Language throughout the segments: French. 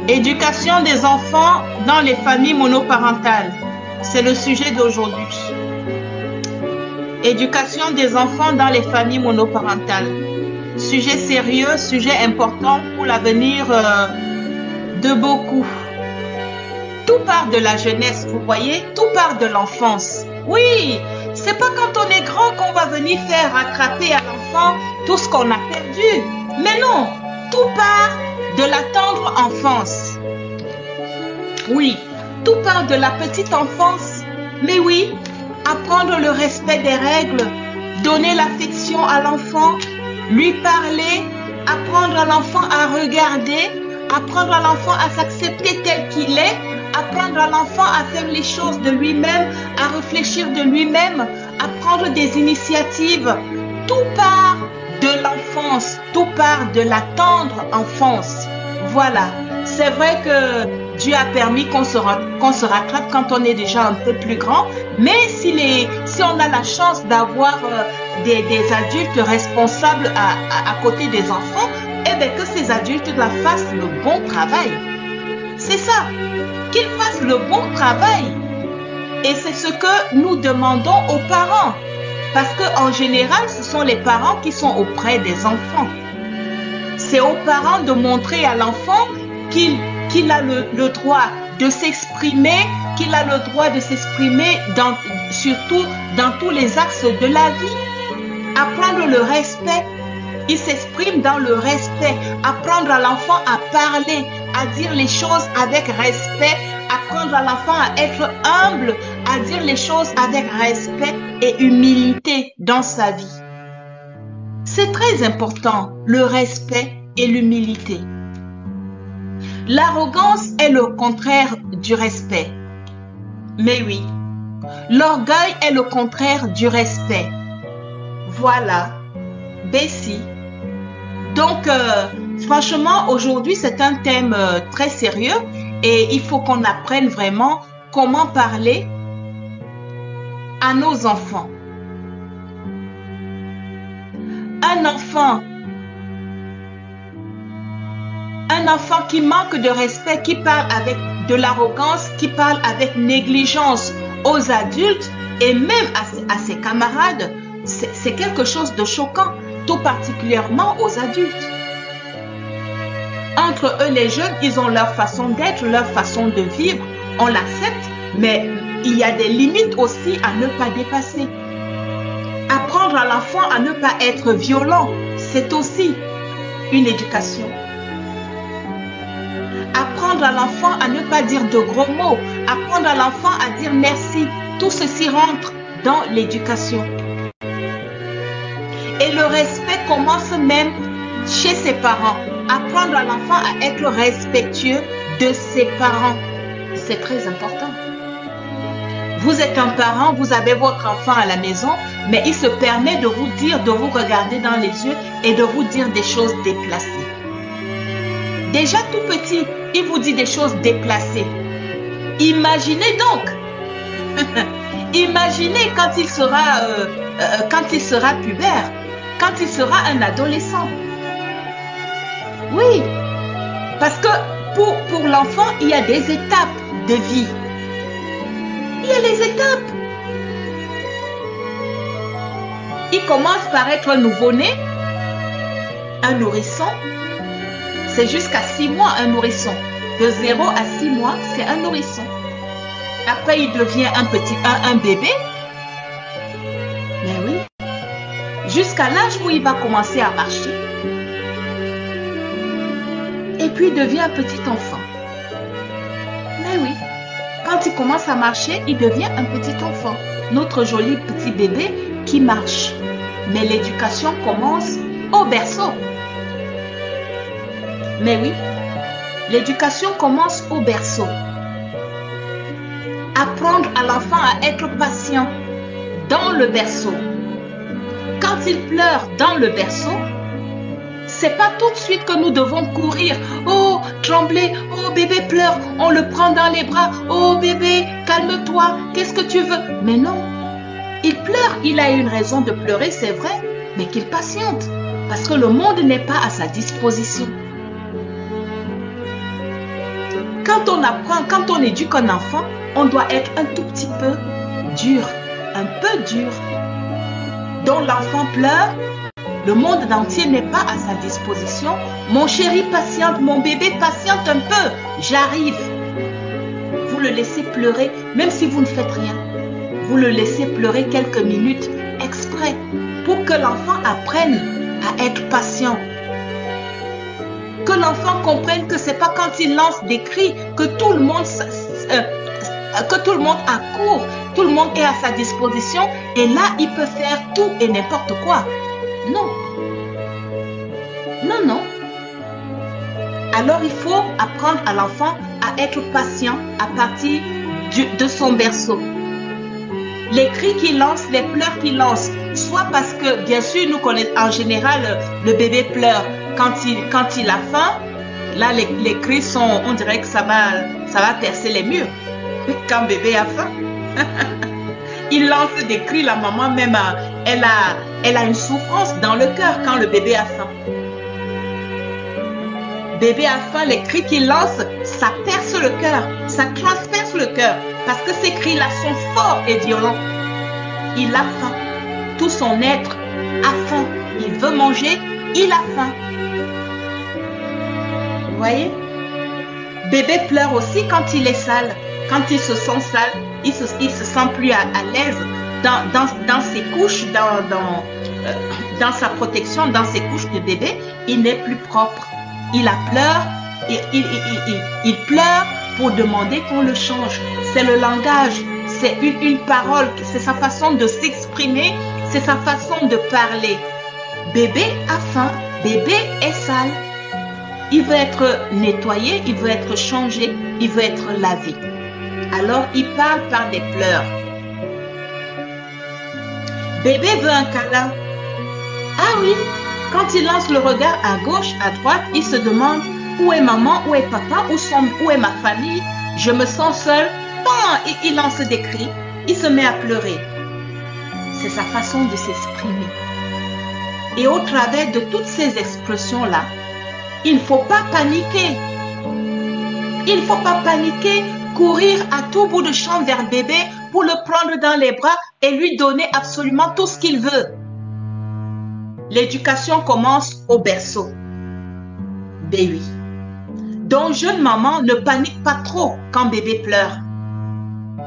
Éducation des enfants dans les familles monoparentales. C'est le sujet d'aujourd'hui. Éducation des enfants dans les familles monoparentales. Sujet sérieux, sujet important pour l'avenir de beaucoup. Tout part de la jeunesse, vous voyez, tout part de l'enfance. Oui, c'est pas quand on est grand qu'on va venir faire rattraper à l'enfant tout ce qu'on a perdu. Mais non, tout part de la tendre enfance. Oui, tout part de la petite enfance. Mais oui, apprendre le respect des règles, donner l'affection à l'enfant, lui parler, apprendre à l'enfant à regarder, apprendre à l'enfant à s'accepter tel qu'il est, apprendre à l'enfant à faire les choses de lui-même, à réfléchir de lui-même, à prendre des initiatives. Tout part de l'enfance, tout part de la tendre enfance. Voilà, c'est vrai que Dieu a permis qu'on se rattrape quand on est déjà un peu plus grand, mais si on a la chance d'avoir des adultes responsables à côté des enfants, eh bien que ces adultes-là fassent le bon travail. C'est ça, qu'ils fassent le bon travail. Et c'est ce que nous demandons aux parents. Parce qu'en général, ce sont les parents qui sont auprès des enfants. C'est aux parents de montrer à l'enfant qu'il a le droit de s'exprimer, qu'il a le droit de s'exprimer surtout dans tous les axes de la vie. Apprendre le respect. Il s'exprime dans le respect. Apprendre à l'enfant à parler, à dire les choses avec respect. Apprendre à l'enfant à être humble, à dire les choses avec respect et humilité dans sa vie. C'est très important, le respect et l'humilité. L'arrogance est le contraire du respect. Mais oui, l'orgueil est le contraire du respect. Voilà, Bessie. Donc, franchement, aujourd'hui, c'est un thème très sérieux et il faut qu'on apprenne vraiment comment parler à nos enfants. Un enfant qui manque de respect, qui parle avec de l'arrogance, qui parle avec négligence aux adultes et même à ses camarades, c'est quelque chose de choquant, tout particulièrement aux adultes. Entre eux, les jeunes, ils ont leur façon d'être, leur façon de vivre, on l'accepte, mais il y a des limites aussi à ne pas dépasser. Apprendre à l'enfant à ne pas être violent, c'est aussi une éducation. Apprendre à l'enfant à ne pas dire de gros mots, apprendre à l'enfant à dire merci, tout ceci rentre dans l'éducation. Et le respect commence même chez ses parents. Apprendre à l'enfant à être respectueux de ses parents. C'est très important. Vous êtes un parent, vous avez votre enfant à la maison, mais il se permet de vous dire, de vous regarder dans les yeux et de vous dire des choses déplacées. Déjà tout petit, il vous dit des choses déplacées. Imaginez donc. Imaginez quand il sera pubère, quand il sera un adolescent. Oui, parce que pour l'enfant, il y a des étapes de vie. Il y a les étapes. Il commence par être un nouveau-né, un nourrisson. C'est jusqu'à 6 mois un nourrisson. De 0 à 6 mois, c'est un nourrisson. Après, il devient un bébé. Mais oui. Jusqu'à l'âge où il va commencer à marcher. Et puis, il devient un petit enfant. Mais oui. Quand il commence à marcher, il devient un petit enfant. Notre joli petit bébé qui marche. Mais l'éducation commence au berceau. Mais oui, l'éducation commence au berceau. Apprendre à l'enfant à être patient dans le berceau. Quand il pleure dans le berceau, c'est pas tout de suite que nous devons courir. Oh, trembler, oh bébé pleure, on le prend dans les bras. Oh bébé, calme-toi, qu'est-ce que tu veux? Mais non, il pleure, il a une raison de pleurer, c'est vrai, mais qu'il patiente, parce que le monde n'est pas à sa disposition. Quand on apprend, quand on éduque un enfant, on doit être un tout petit peu dur, un peu dur. Donc l'enfant pleure, le monde entier n'est pas à sa disposition. Mon chéri patiente, mon bébé patiente un peu, j'arrive. Vous le laissez pleurer, même si vous ne faites rien. Vous le laissez pleurer quelques minutes exprès pour que l'enfant apprenne à être patient. Que l'enfant comprenne que c'est pas quand il lance des cris que tout le monde accourt, tout le monde est à sa disposition et là il peut faire tout et n'importe quoi. Non. Non, non. Alors il faut apprendre à l'enfant à être patient à partir de son berceau. Les cris qu'il lance, les pleurs qu'il lance, soit parce que, bien sûr, nous connaissons en général, le bébé pleure quand il a faim. Là, les cris sont, on dirait que ça va percer les murs. Quand bébé a faim, il lance des cris, la maman même, elle a une souffrance dans le cœur quand le bébé a faim. Bébé a faim, les cris qu'il lance, ça perce le cœur, ça transperce le cœur, parce que ces cris-là sont forts et violents. Il a faim, tout son être a faim, il veut manger, il a faim. Vous voyez? Bébé pleure aussi quand il est sale, quand il se sent sale, il se sent plus à l'aise dans ses couches, dans sa protection, dans ses couches de bébé, il n'est plus propre. Il pleure pour demander qu'on le change. C'est le langage, c'est une parole, c'est sa façon de s'exprimer, c'est sa façon de parler. Bébé a faim, bébé est sale. Il veut être nettoyé, il veut être changé, il veut être lavé. Alors il parle par des pleurs. Bébé veut un câlin. Ah oui, quand il lance le regard à gauche, à droite, il se demande où est maman, où est papa, où est ma famille. Je me sens seul. Il lance des cris, il se met à pleurer. C'est sa façon de s'exprimer. Et au travers de toutes ces expressions-là, il ne faut pas paniquer. Il ne faut pas paniquer, courir à tout bout de champ vers bébé pour le prendre dans les bras et lui donner absolument tout ce qu'il veut. L'éducation commence au berceau. Ben oui. Donc, jeune maman, ne panique pas trop quand bébé pleure.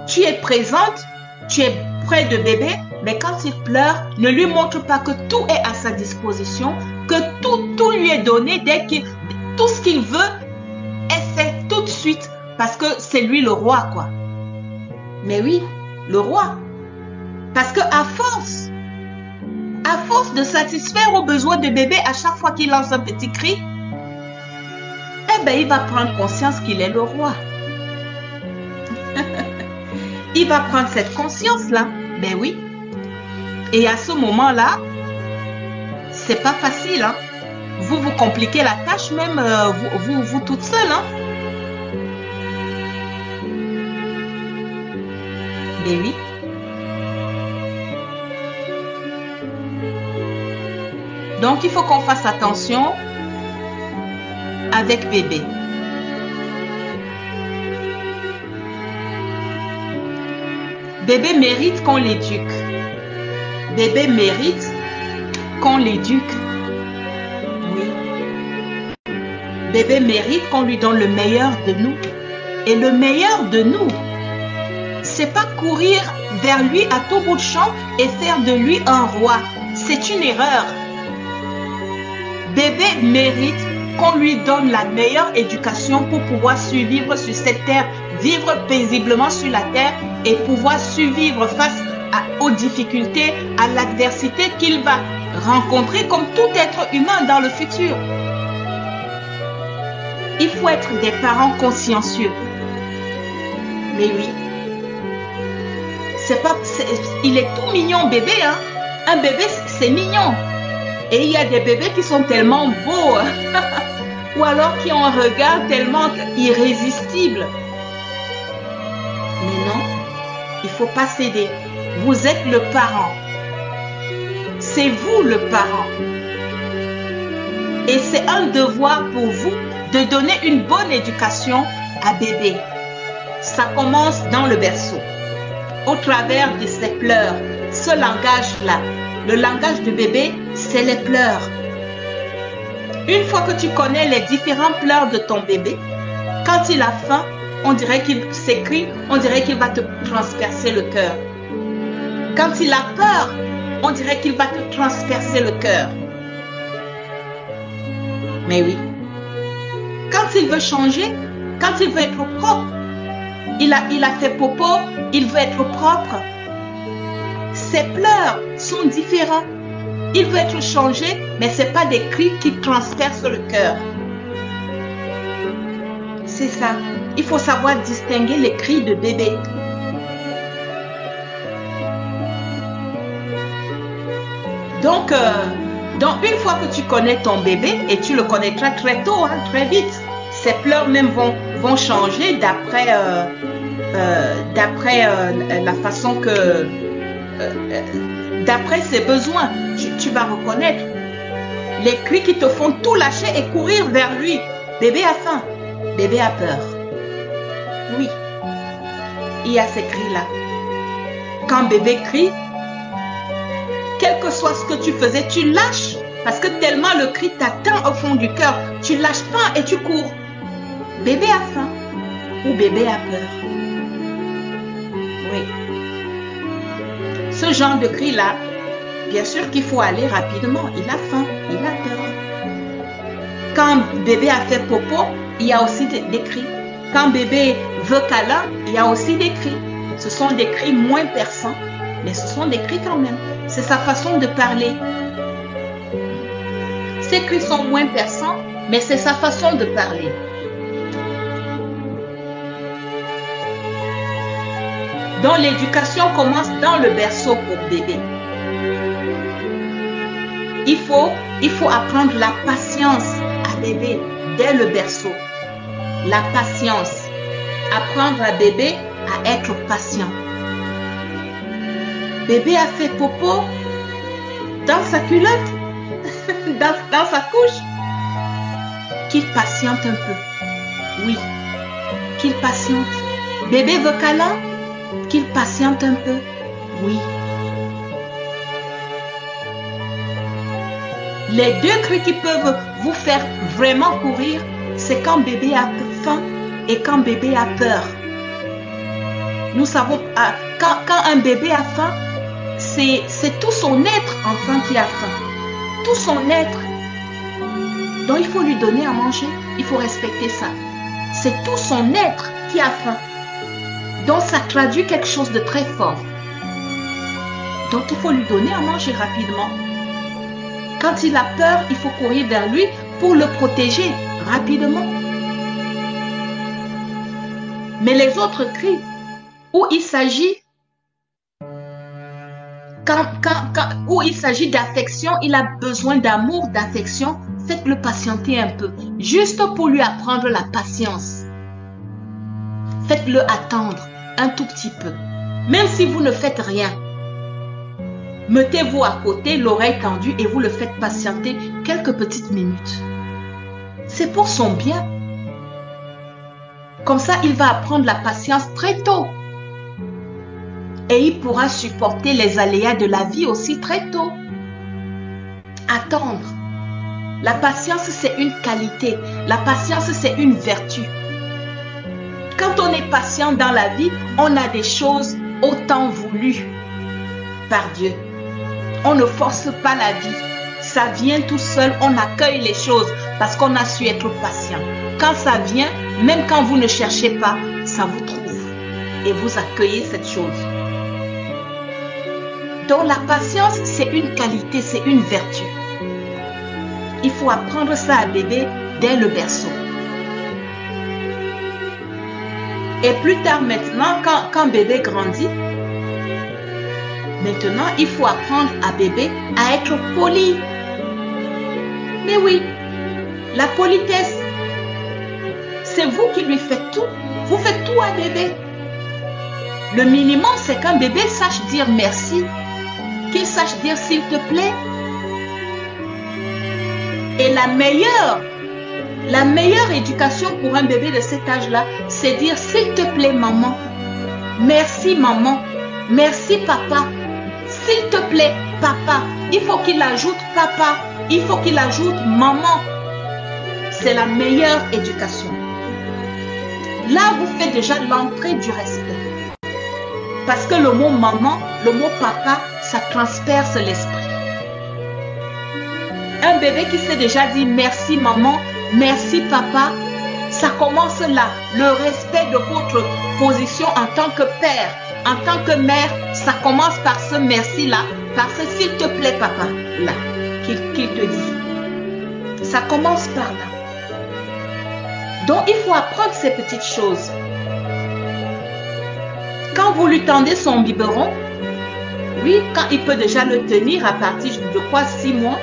Tu es présente, tu es près de bébé, mais quand il pleure, ne lui montre pas que tout est à sa disposition, que tout lui est donné, tout ce qu'il veut est fait tout de suite, parce que c'est lui le roi, quoi. Mais oui, le roi. Parce que à force de satisfaire aux besoins de bébé à chaque fois qu'il lance un petit cri, eh ben, il va prendre conscience qu'il est le roi. Il va prendre cette conscience-là. Ben oui. Et à ce moment-là, c'est pas facile, hein. Vous compliquez la tâche même, vous toute seule, hein. Ben oui. Donc, il faut qu'on fasse attention avec bébé. Bébé mérite qu'on l'éduque. Bébé mérite qu'on l'éduque. Oui. Bébé mérite qu'on lui donne le meilleur de nous. Et le meilleur de nous, c'est pas courir vers lui à tout bout de champ et faire de lui un roi. C'est une erreur. Bébé mérite qu'on lui donne la meilleure éducation pour pouvoir survivre sur cette terre, vivre paisiblement sur la terre et pouvoir survivre face aux difficultés, à l'adversité qu'il va rencontrer comme tout être humain dans le futur. Il faut être des parents consciencieux. Mais oui. Il est tout mignon bébé, hein. Un bébé, c'est mignon. Et il y a des bébés qui sont tellement beaux, ou alors qui ont un regard tellement irrésistible. Mais non, il ne faut pas céder. Vous êtes le parent. C'est vous le parent. Et c'est un devoir pour vous de donner une bonne éducation à bébé. Ça commence dans le berceau, au travers de ses pleurs. Ce langage-là, le langage de bébé, c'est les pleurs. Une fois que tu connais les différents pleurs de ton bébé, quand il a faim, on dirait qu'il s'écrie, on dirait qu'il va te transpercer le cœur. Quand il a peur, on dirait qu'il va te transpercer le cœur. Mais oui, quand il veut changer, quand il veut être propre, il a fait popo, il veut être propre. Ses pleurs sont différents. Il veut être changé, mais ce n'est pas des cris qui transpercent le cœur. C'est ça. Il faut savoir distinguer les cris de bébé. Donc, une fois que tu connais ton bébé, et tu le connaîtras très tôt, hein, très vite, ses pleurs même vont changer d'après la façon que... d'après ses besoins. Tu vas reconnaître les cris qui te font tout lâcher et courir vers lui. Bébé a faim, bébé a peur. Oui, il y a ces cris-là. Quand bébé crie, quel que soit ce que tu faisais, tu lâches. Parce que tellement le cri t'atteint au fond du cœur, tu lâches pas et tu cours. Bébé a faim ou bébé a peur. Oui. Ce genre de cri-là, bien sûr qu'il faut aller rapidement. Il a faim, il a peur. Quand bébé a fait popo, il y a aussi des cris. Quand bébé veut câlin, il y a aussi des cris. Ce sont des cris moins perçants, mais ce sont des cris quand même. C'est sa façon de parler. Ces cris sont moins perçants, mais c'est sa façon de parler. Donc l'éducation commence dans le berceau pour bébé. Il faut apprendre la patience à bébé dès le berceau. La patience. Apprendre à bébé à être patient. Bébé a fait popo dans sa culotte, dans sa couche. Qu'il patiente un peu. Oui, qu'il patiente. Bébé veut câlin. Qu'il patiente un peu. Oui. Les deux cris qui peuvent vous faire vraiment courir, c'est quand bébé a faim et quand bébé a peur. Nous savons, quand un bébé a faim, c'est tout son être enfant qui a faim. Tout son être. Donc il faut lui donner à manger. Il faut respecter ça. C'est tout son être qui a faim. Donc ça traduit quelque chose de très fort. Donc il faut lui donner à manger rapidement. Quand il a peur, il faut courir vers lui pour le protéger rapidement. Mais les autres cris, où il s'agit où il s'agit d'affection, il a besoin d'amour, d'affection, faites-le patienter un peu, juste pour lui apprendre la patience. Faites-le attendre un tout petit peu, même si vous ne faites rien. Mettez-vous à côté, l'oreille tendue, et vous le faites patienter quelques petites minutes. C'est pour son bien. Comme ça, il va apprendre la patience très tôt. Et il pourra supporter les aléas de la vie aussi très tôt. Attendre. La patience, c'est une qualité. La patience, c'est une vertu. Quand on est patient dans la vie, on a des choses autant voulues par Dieu. On ne force pas la vie. Ça vient tout seul, on accueille les choses parce qu'on a su être patient. Quand ça vient, même quand vous ne cherchez pas, ça vous trouve. Et vous accueillez cette chose. Donc la patience, c'est une qualité, c'est une vertu. Il faut apprendre ça à bébé dès le berceau. Et plus tard maintenant, quand bébé grandit, maintenant il faut apprendre à bébé à être poli. Mais oui, la politesse, c'est vous qui lui faites tout. Vous faites tout à bébé. Le minimum, c'est qu'un bébé sache dire merci, qu'il sache dire s'il te plaît. Et la meilleure La meilleure éducation pour un bébé de cet âge-là, c'est dire s'il te plaît maman, merci maman, merci papa, s'il te plaît papa. Il faut qu'il ajoute papa, il faut qu'il ajoute maman. C'est la meilleure éducation. Là, vous faites déjà l'entrée du respect. Parce que le mot maman, le mot papa, ça transperce l'esprit. Un bébé qui sait déjà dire merci maman, merci papa, ça commence là. Le respect de votre position en tant que père, en tant que mère, ça commence par ce merci-là, par ce s'il te plaît papa, là, qu'il te dit. Ça commence par là. Donc, il faut apprendre ces petites choses. Quand vous lui tendez son biberon, oui, quand il peut déjà le tenir à partir de quoi 6 mois,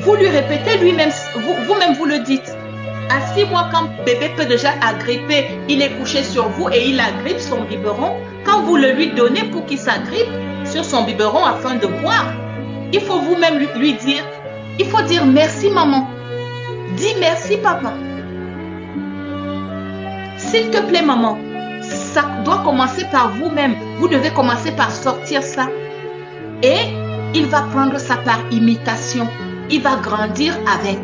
vous lui répétez lui-même, vous-même vous le dites. À 6 mois, quand bébé peut déjà agripper, il est couché sur vous et il agrippe son biberon, quand vous le lui donnez pour qu'il s'agrippe sur son biberon afin de boire, il faut vous-même lui dire, il faut dire merci maman, dis merci papa. S'il te plaît maman, ça doit commencer par vous-même. Vous devez commencer par sortir ça. Et il va prendre ça par imitation. Il va grandir avec.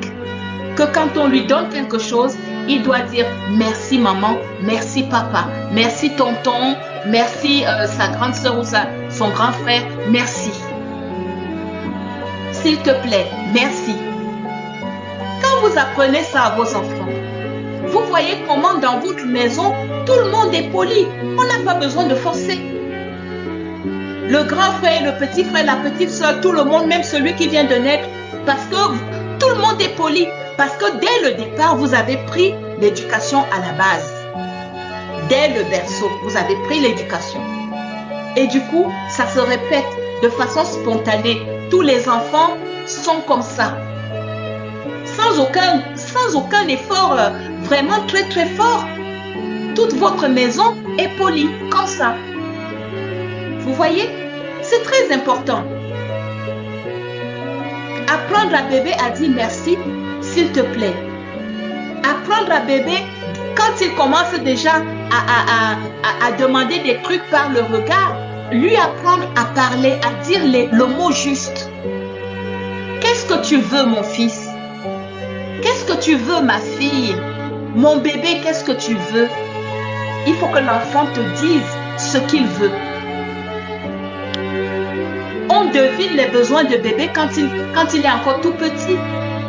Que quand on lui donne quelque chose, il doit dire merci maman, merci papa, merci tonton, merci sa grande soeur ou son grand frère, merci. S'il te plaît, merci. Quand vous apprenez ça à vos enfants, vous voyez comment dans votre maison, tout le monde est poli. On n'a pas besoin de forcer. Le grand frère, le petit frère, la petite soeur, tout le monde, même celui qui vient de naître, parce que tout le monde est poli. Parce que dès le départ, vous avez pris l'éducation à la base. Dès le berceau, vous avez pris l'éducation. Et du coup, ça se répète de façon spontanée. Tous les enfants sont comme ça. Sans aucun effort vraiment très très fort. Toute votre maison est polie, comme ça. Vous voyez? C'est très important. Apprendre à bébé à dire merci, s'il te plaît. Apprendre à bébé, quand il commence déjà à demander des trucs par le regard, lui apprendre à parler, à dire le mot juste. Qu'est-ce que tu veux, mon fils? Qu'est-ce que tu veux, ma fille? Mon bébé, qu'est-ce que tu veux? Il faut que l'enfant te dise ce qu'il veut. On devine les besoins de bébé quand il est encore tout petit.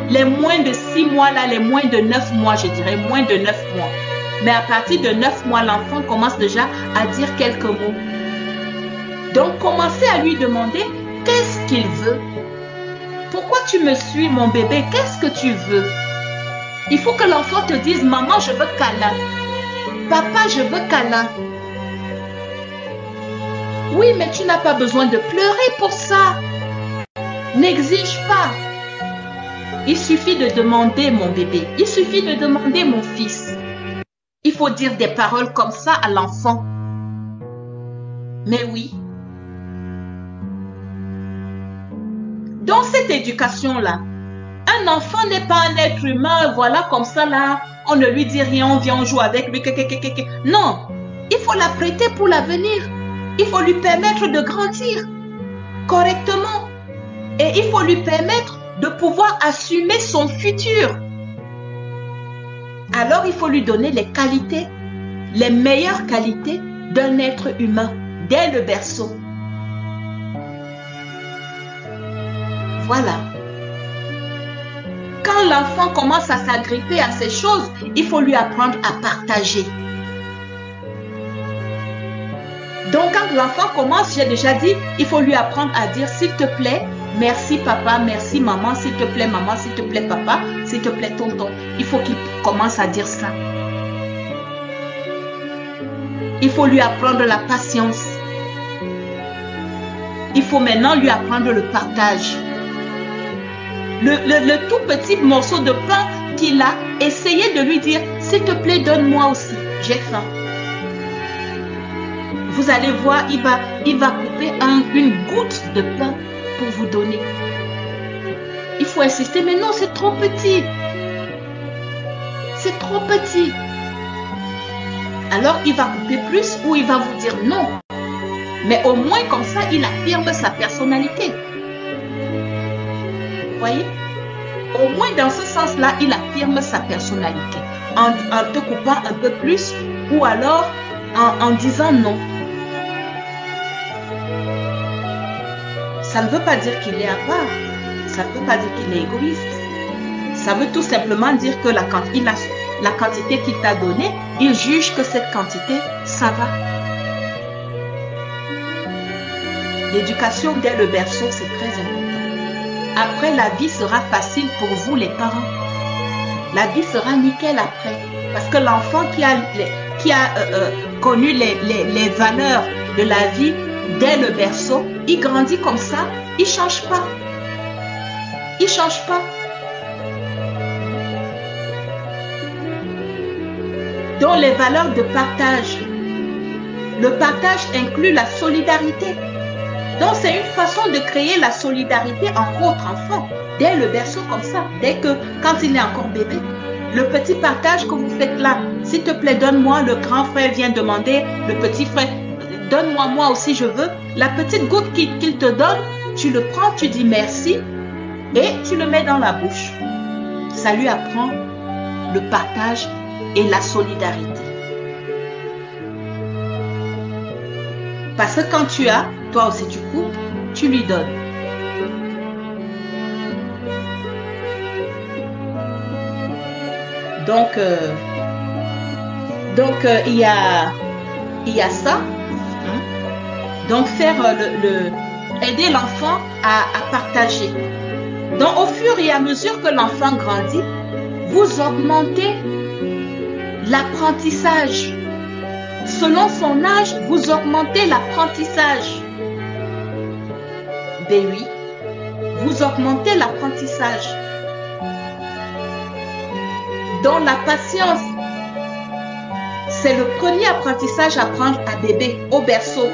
Les moins de 6 mois, là, les moins de 9 mois, je dirais, moins de 9 mois. Mais à partir de 9 mois, l'enfant commence déjà à dire quelques mots. Donc, commencez à lui demander qu'est-ce qu'il veut. Pourquoi tu me suis, mon bébé? Qu'est-ce que tu veux? Il faut que l'enfant te dise, maman, je veux câlin. Papa, je veux câlin. Oui, mais tu n'as pas besoin de pleurer pour ça. N'exige pas. Il suffit de demander, mon bébé. Il suffit de demander, mon fils. Il faut dire des paroles comme ça à l'enfant. Mais oui. Dans cette éducation-là, un enfant n'est pas un être humain, voilà, comme ça, là, on ne lui dit rien, on vient, on joue avec lui. Non, il faut l'apprêter pour l'avenir. Il faut lui permettre de grandir correctement. Et il faut lui permettre de pouvoir assumer son futur. Alors, il faut lui donner les qualités, les meilleures qualités d'un être humain dès le berceau. Voilà. Quand l'enfant commence à s'agripper à ces choses, il faut lui apprendre à partager. Donc, quand l'enfant commence, j'ai déjà dit, il faut lui apprendre à dire s'il te plaît, merci papa, merci maman, s'il te plaît maman, s'il te plaît papa, s'il te plaît tonton. Il faut qu'il commence à dire ça. Il faut lui apprendre la patience. Il faut maintenant lui apprendre le partage. Le tout petit morceau de pain qu'il a, essayez de lui dire, s'il te plaît, donne-moi aussi, j'ai faim. Vous allez voir, il va couper une goutte de pain pour vous donner. Il faut insister, mais non, c'est trop petit. c'est trop petit. Alors il va couper plus ou il va vous dire non. Mais au moins comme ça, il affirme sa personnalité. Vous voyez? Au moins dans ce sens-là, il affirme sa personnalité. En te coupant un peu plus ou alors en disant non. Ça ne veut pas dire qu'il est à part. Ça ne veut pas dire qu'il est égoïste. Ça veut tout simplement dire que la quantité qu'il t'a donnée, il juge que cette quantité, ça va. L'éducation dès le berceau, c'est très important. Après, la vie sera facile pour vous, les parents. La vie sera nickel après. Parce que l'enfant qui a connu les valeurs de la vie dès le berceau, il grandit comme ça, il ne change pas. Il ne change pas. Donc, les valeurs de partage. Le partage inclut la solidarité. Donc, c'est une façon de créer la solidarité en votre enfant, dès le berceau comme ça, quand il est encore bébé. Le petit partage que vous faites là, s'il te plaît, donne-moi, le grand frère vient demander, le petit frère, donne-moi, moi aussi je veux. La petite goutte qu'il te donne, tu le prends, tu dis merci et tu le mets dans la bouche. Ça lui apprend le partage et la solidarité. Parce que quand tu as, toi aussi tu coupes, tu lui donnes. Donc il y a ça. Donc faire aider l'enfant à partager. Donc au fur et à mesure que l'enfant grandit, vous augmentez l'apprentissage. Selon son âge, vous augmentez l'apprentissage. Ben oui, vous augmentez l'apprentissage. Donc la patience, c'est le premier apprentissage à apprendre à bébé, au berceau.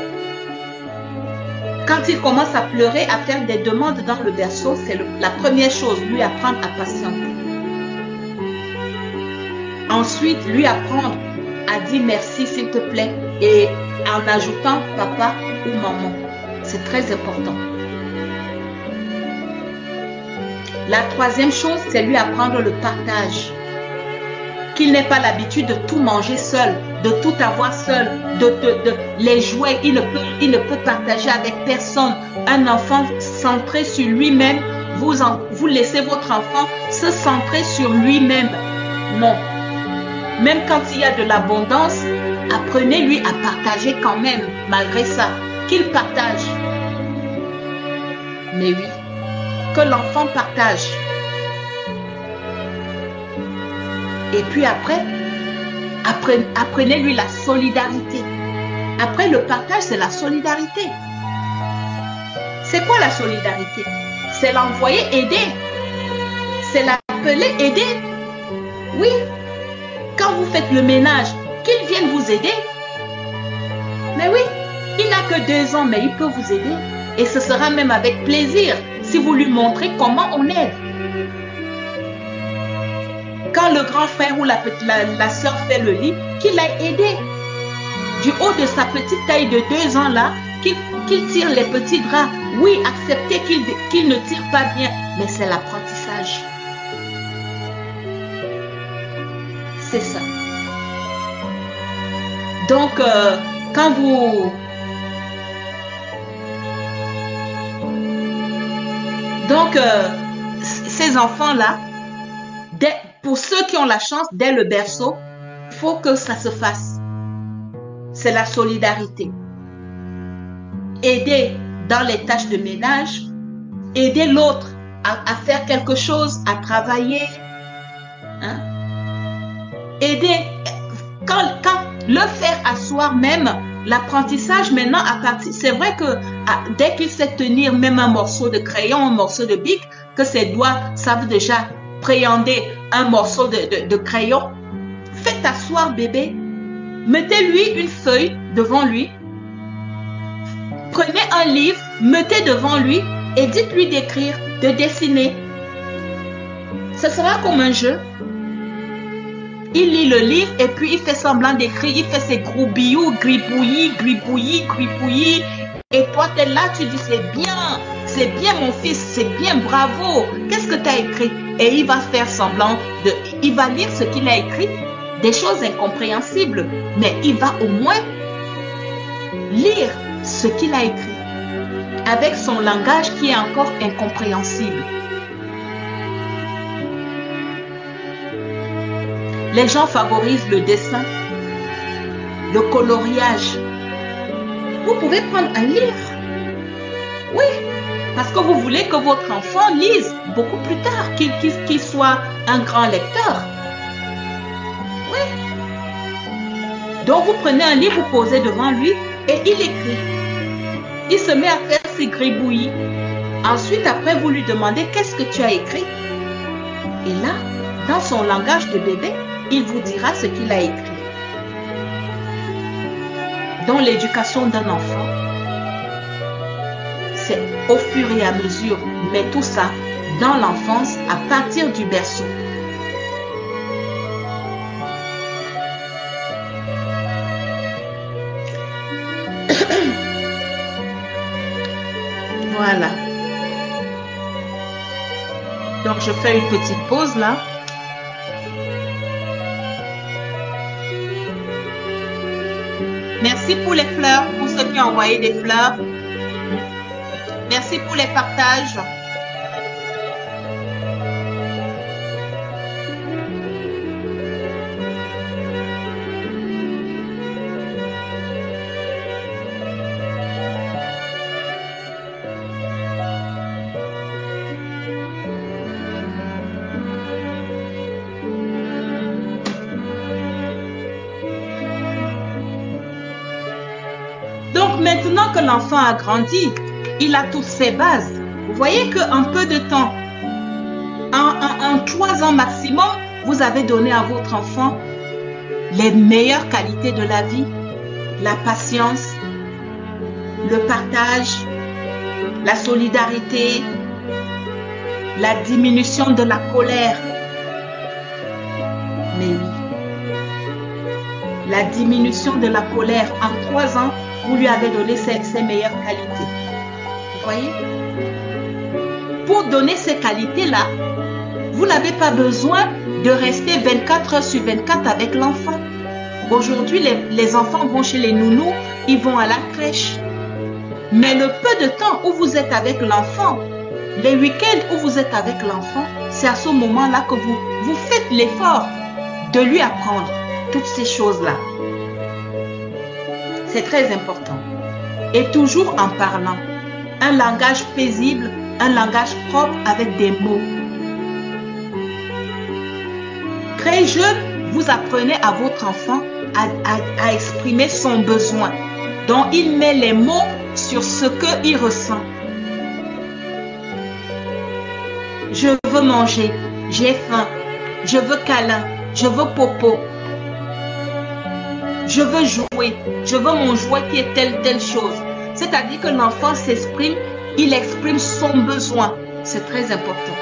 Quand il commence à pleurer, à faire des demandes dans le berceau, c'est la première chose, lui apprendre à patienter. Ensuite, lui apprendre à dire merci s'il te plaît et en ajoutant papa ou maman. C'est très important. La troisième chose, c'est lui apprendre le partage. Qu'il n'ait pas l'habitude de tout manger seul, de tout avoir seul, de les jouets, il ne peut partager avec personne. Un enfant centré sur lui-même, vous laissez votre enfant se centrer sur lui-même. Non. Même quand il y a de l'abondance, apprenez-lui à partager quand même, malgré ça. Qu'il partage. Mais oui, que l'enfant partage. Et puis après, apprenez-lui la solidarité. Après, le partage, c'est la solidarité. C'est quoi la solidarité? C'est l'envoyer aider. C'est l'appeler aider. Oui. Quand vous faites le ménage, qu'il vienne vous aider. Mais oui, il n'a que 2 ans, mais il peut vous aider. Et ce sera même avec plaisir si vous lui montrez comment on aide. Quand le grand frère ou la soeur fait le lit, qu'il aille aider. Du haut de sa petite taille de 2 ans là, qu'il tire les petits draps. Oui, acceptez qu'il ne tire pas bien, mais c'est l'apprentissage. C'est ça. Donc, quand vous... Donc, ces enfants-là, pour ceux qui ont la chance, dès le berceau, il faut que ça se fasse. C'est la solidarité. Aider dans les tâches de ménage, aider l'autre à faire quelque chose, à travailler. Hein? Aider, quand le faire asseoir même, l'apprentissage maintenant à partir, c'est vrai que dès qu'il sait tenir même un morceau de crayon, un morceau de bic, que ses doigts savent déjà préhender un morceau de crayon, faites asseoir bébé, mettez-lui une feuille devant lui, prenez un livre, mettez devant lui et dites-lui d'écrire, de dessiner. Ce sera comme un jeu. Il lit le livre et puis il fait semblant d'écrire, il fait ses gros bious, gribouillis, gribouillis, gribouillis. Et toi, tu es là, tu dis, c'est bien mon fils, c'est bien, bravo. Qu'est-ce que tu as écrit? Et il va faire semblant il va lire ce qu'il a écrit, des choses incompréhensibles, mais il va au moins lire ce qu'il a écrit avec son langage qui est encore incompréhensible. Les gens favorisent le dessin, le coloriage. Vous pouvez prendre un livre. Oui, parce que vous voulez que votre enfant lise beaucoup plus tard, qu'il soit un grand lecteur. Oui. Donc vous prenez un livre, vous posez devant lui et il écrit. Il se met à faire ses gribouillis. Ensuite, après, vous lui demandez qu'est-ce que tu as écrit. Et là, dans son langage de bébé, il vous dira ce qu'il a écrit. Dans l'éducation d'un enfant, c'est au fur et à mesure, mais tout ça dans l'enfance à partir du berceau. Voilà. Donc je fais une petite pause là. Merci pour les fleurs, pour ceux qui ont envoyé des fleurs. Merci pour les partages. Donc maintenant que l'enfant a grandi, il a toutes ses bases. Vous voyez qu'en peu de temps, en 3 ans maximum, vous avez donné à votre enfant les meilleures qualités de la vie, la patience, le partage, la solidarité, la diminution de la colère. Mais oui, la diminution de la colère en 3 ans, vous lui avez donné ses meilleures qualités. Vous voyez? Pour donner ces qualités-là, vous n'avez pas besoin de rester 24 heures sur 24 avec l'enfant. Aujourd'hui, les enfants vont chez les nounous, ils vont à la crèche. Mais le peu de temps où vous êtes avec l'enfant, les week-ends où vous êtes avec l'enfant, c'est à ce moment-là que vous faites l'effort de lui apprendre toutes ces choses-là. C'est très important. Et toujours en parlant. Un langage paisible, un langage propre avec des mots. Très jeune, vous apprenez à votre enfant à exprimer son besoin. Donc, il met les mots sur ce qu'il ressent. Je veux manger, j'ai faim, je veux câlin, je veux popo. Je veux jouer, je veux mon jouet qui est telle chose. C'est-à-dire que l'enfant s'exprime, il exprime son besoin. C'est très important.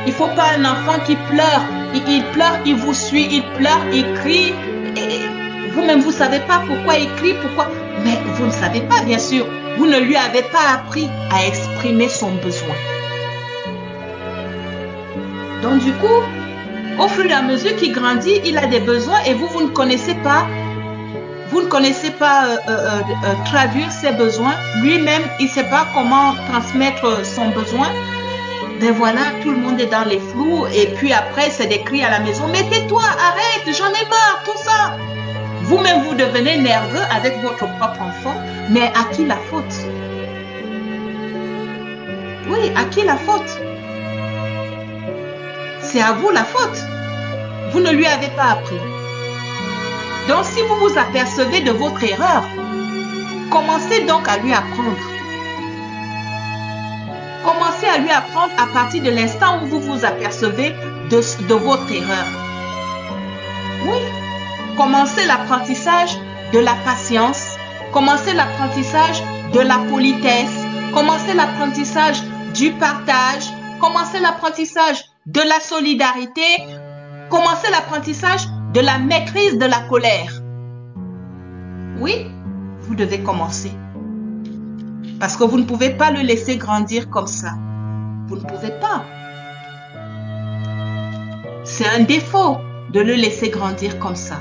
Il ne faut pas un enfant qui pleure. Il pleure, il vous suit, il pleure, il crie. Vous-même, vous ne savez pas pourquoi il crie, pourquoi. Mais vous ne savez pas, bien sûr. Vous ne lui avez pas appris à exprimer son besoin. Donc du coup, au fur et à mesure qu'il grandit, il a des besoins et vous ne connaissez pas. Vous ne connaissez pas traduire ses besoins. Lui-même, il ne sait pas comment transmettre son besoin. Ben voilà, tout le monde est dans les flous. Et puis après, c'est des cris à la maison. Mais tais-toi, arrête, j'en ai marre, tout ça. Vous-même, vous devenez nerveux avec votre propre enfant. Mais à qui la faute? Oui, à qui la faute? C'est à vous la faute. Vous ne lui avez pas appris. Donc, si vous vous apercevez de votre erreur, commencez donc à lui apprendre. Commencez à lui apprendre à partir de l'instant où vous vous apercevez de votre erreur. Oui. Commencez l'apprentissage de la patience. Commencez l'apprentissage de la politesse. Commencez l'apprentissage du partage. Commencez l'apprentissage de la solidarité. Commencez l'apprentissage de la maîtrise de la colère. Oui, vous devez commencer. Parce que vous ne pouvez pas le laisser grandir comme ça. Vous ne pouvez pas. C'est un défaut de le laisser grandir comme ça.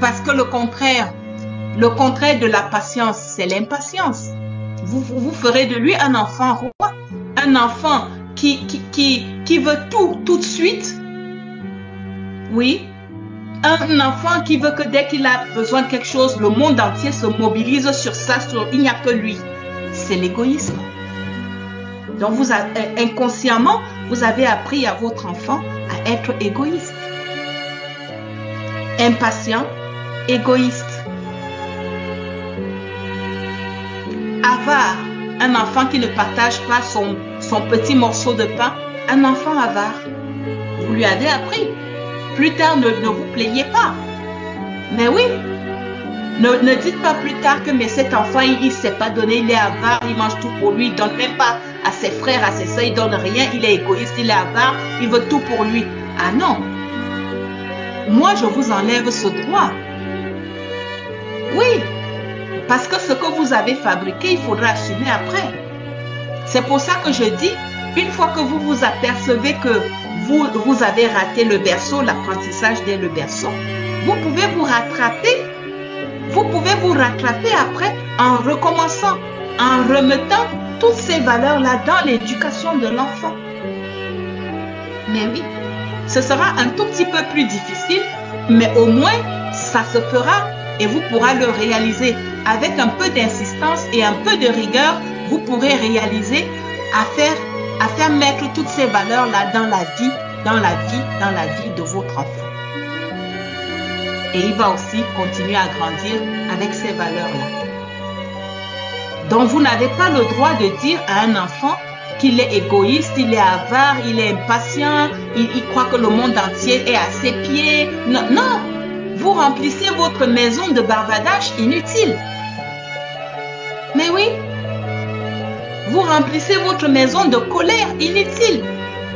Parce que le contraire de la patience, c'est l'impatience. Vous ferez de lui un enfant roi, un enfant qui veut tout de suite. Oui, un enfant qui veut que dès qu'il a besoin de quelque chose, le monde entier se mobilise sur ça, il n'y a que lui. C'est l'égoïsme. Donc inconsciemment, vous avez appris à votre enfant à être égoïste. Impatient, égoïste. Avare, un enfant qui ne partage pas son petit morceau de pain, un enfant avare. Vous lui avez appris. Plus tard, ne vous plaignez pas. Mais oui, ne dites pas plus tard que mais cet enfant, il ne s'est pas donné, il est avare, il mange tout pour lui, il ne donne même pas à ses frères, à ses soeurs, il ne donne rien, il est égoïste, il est avare, il veut tout pour lui. Ah non, moi je vous enlève ce droit. Oui, parce que ce que vous avez fabriqué, il faudra assumer après. C'est pour ça que je dis, une fois que vous vous apercevez que vous avez raté le berceau, l'apprentissage dès le berceau, vous pouvez vous rattraper. Vous pouvez vous rattraper après en recommençant, en remettant toutes ces valeurs-là dans l'éducation de l'enfant. Mais oui, ce sera un tout petit peu plus difficile, mais au moins, ça se fera et vous pourrez le réaliser. Avec un peu d'insistance et un peu de rigueur, vous pourrez réaliser à faire mettre toutes ces valeurs-là dans la vie de votre enfant. Et il va aussi continuer à grandir avec ces valeurs-là. Donc, vous n'avez pas le droit de dire à un enfant qu'il est égoïste, il est avare, il est impatient, il croit que le monde entier est à ses pieds. Non, non, vous remplissez votre maison de bavardage inutile. Mais oui, vous remplissez votre maison de colère inutile,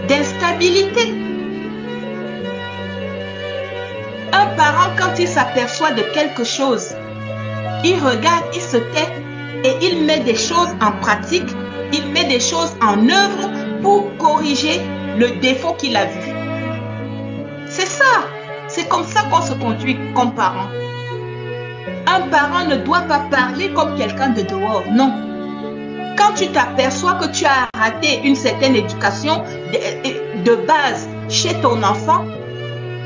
d'instabilité. Un parent, quand il s'aperçoit de quelque chose, il regarde, il se tait et il met des choses en pratique, il met des choses en œuvre pour corriger le défaut qu'il a vu. C'est ça, c'est comme ça qu'on se conduit comme parent. Un parent ne doit pas parler comme quelqu'un de dehors, non. Quand tu t'aperçois que tu as raté une certaine éducation de base chez ton enfant,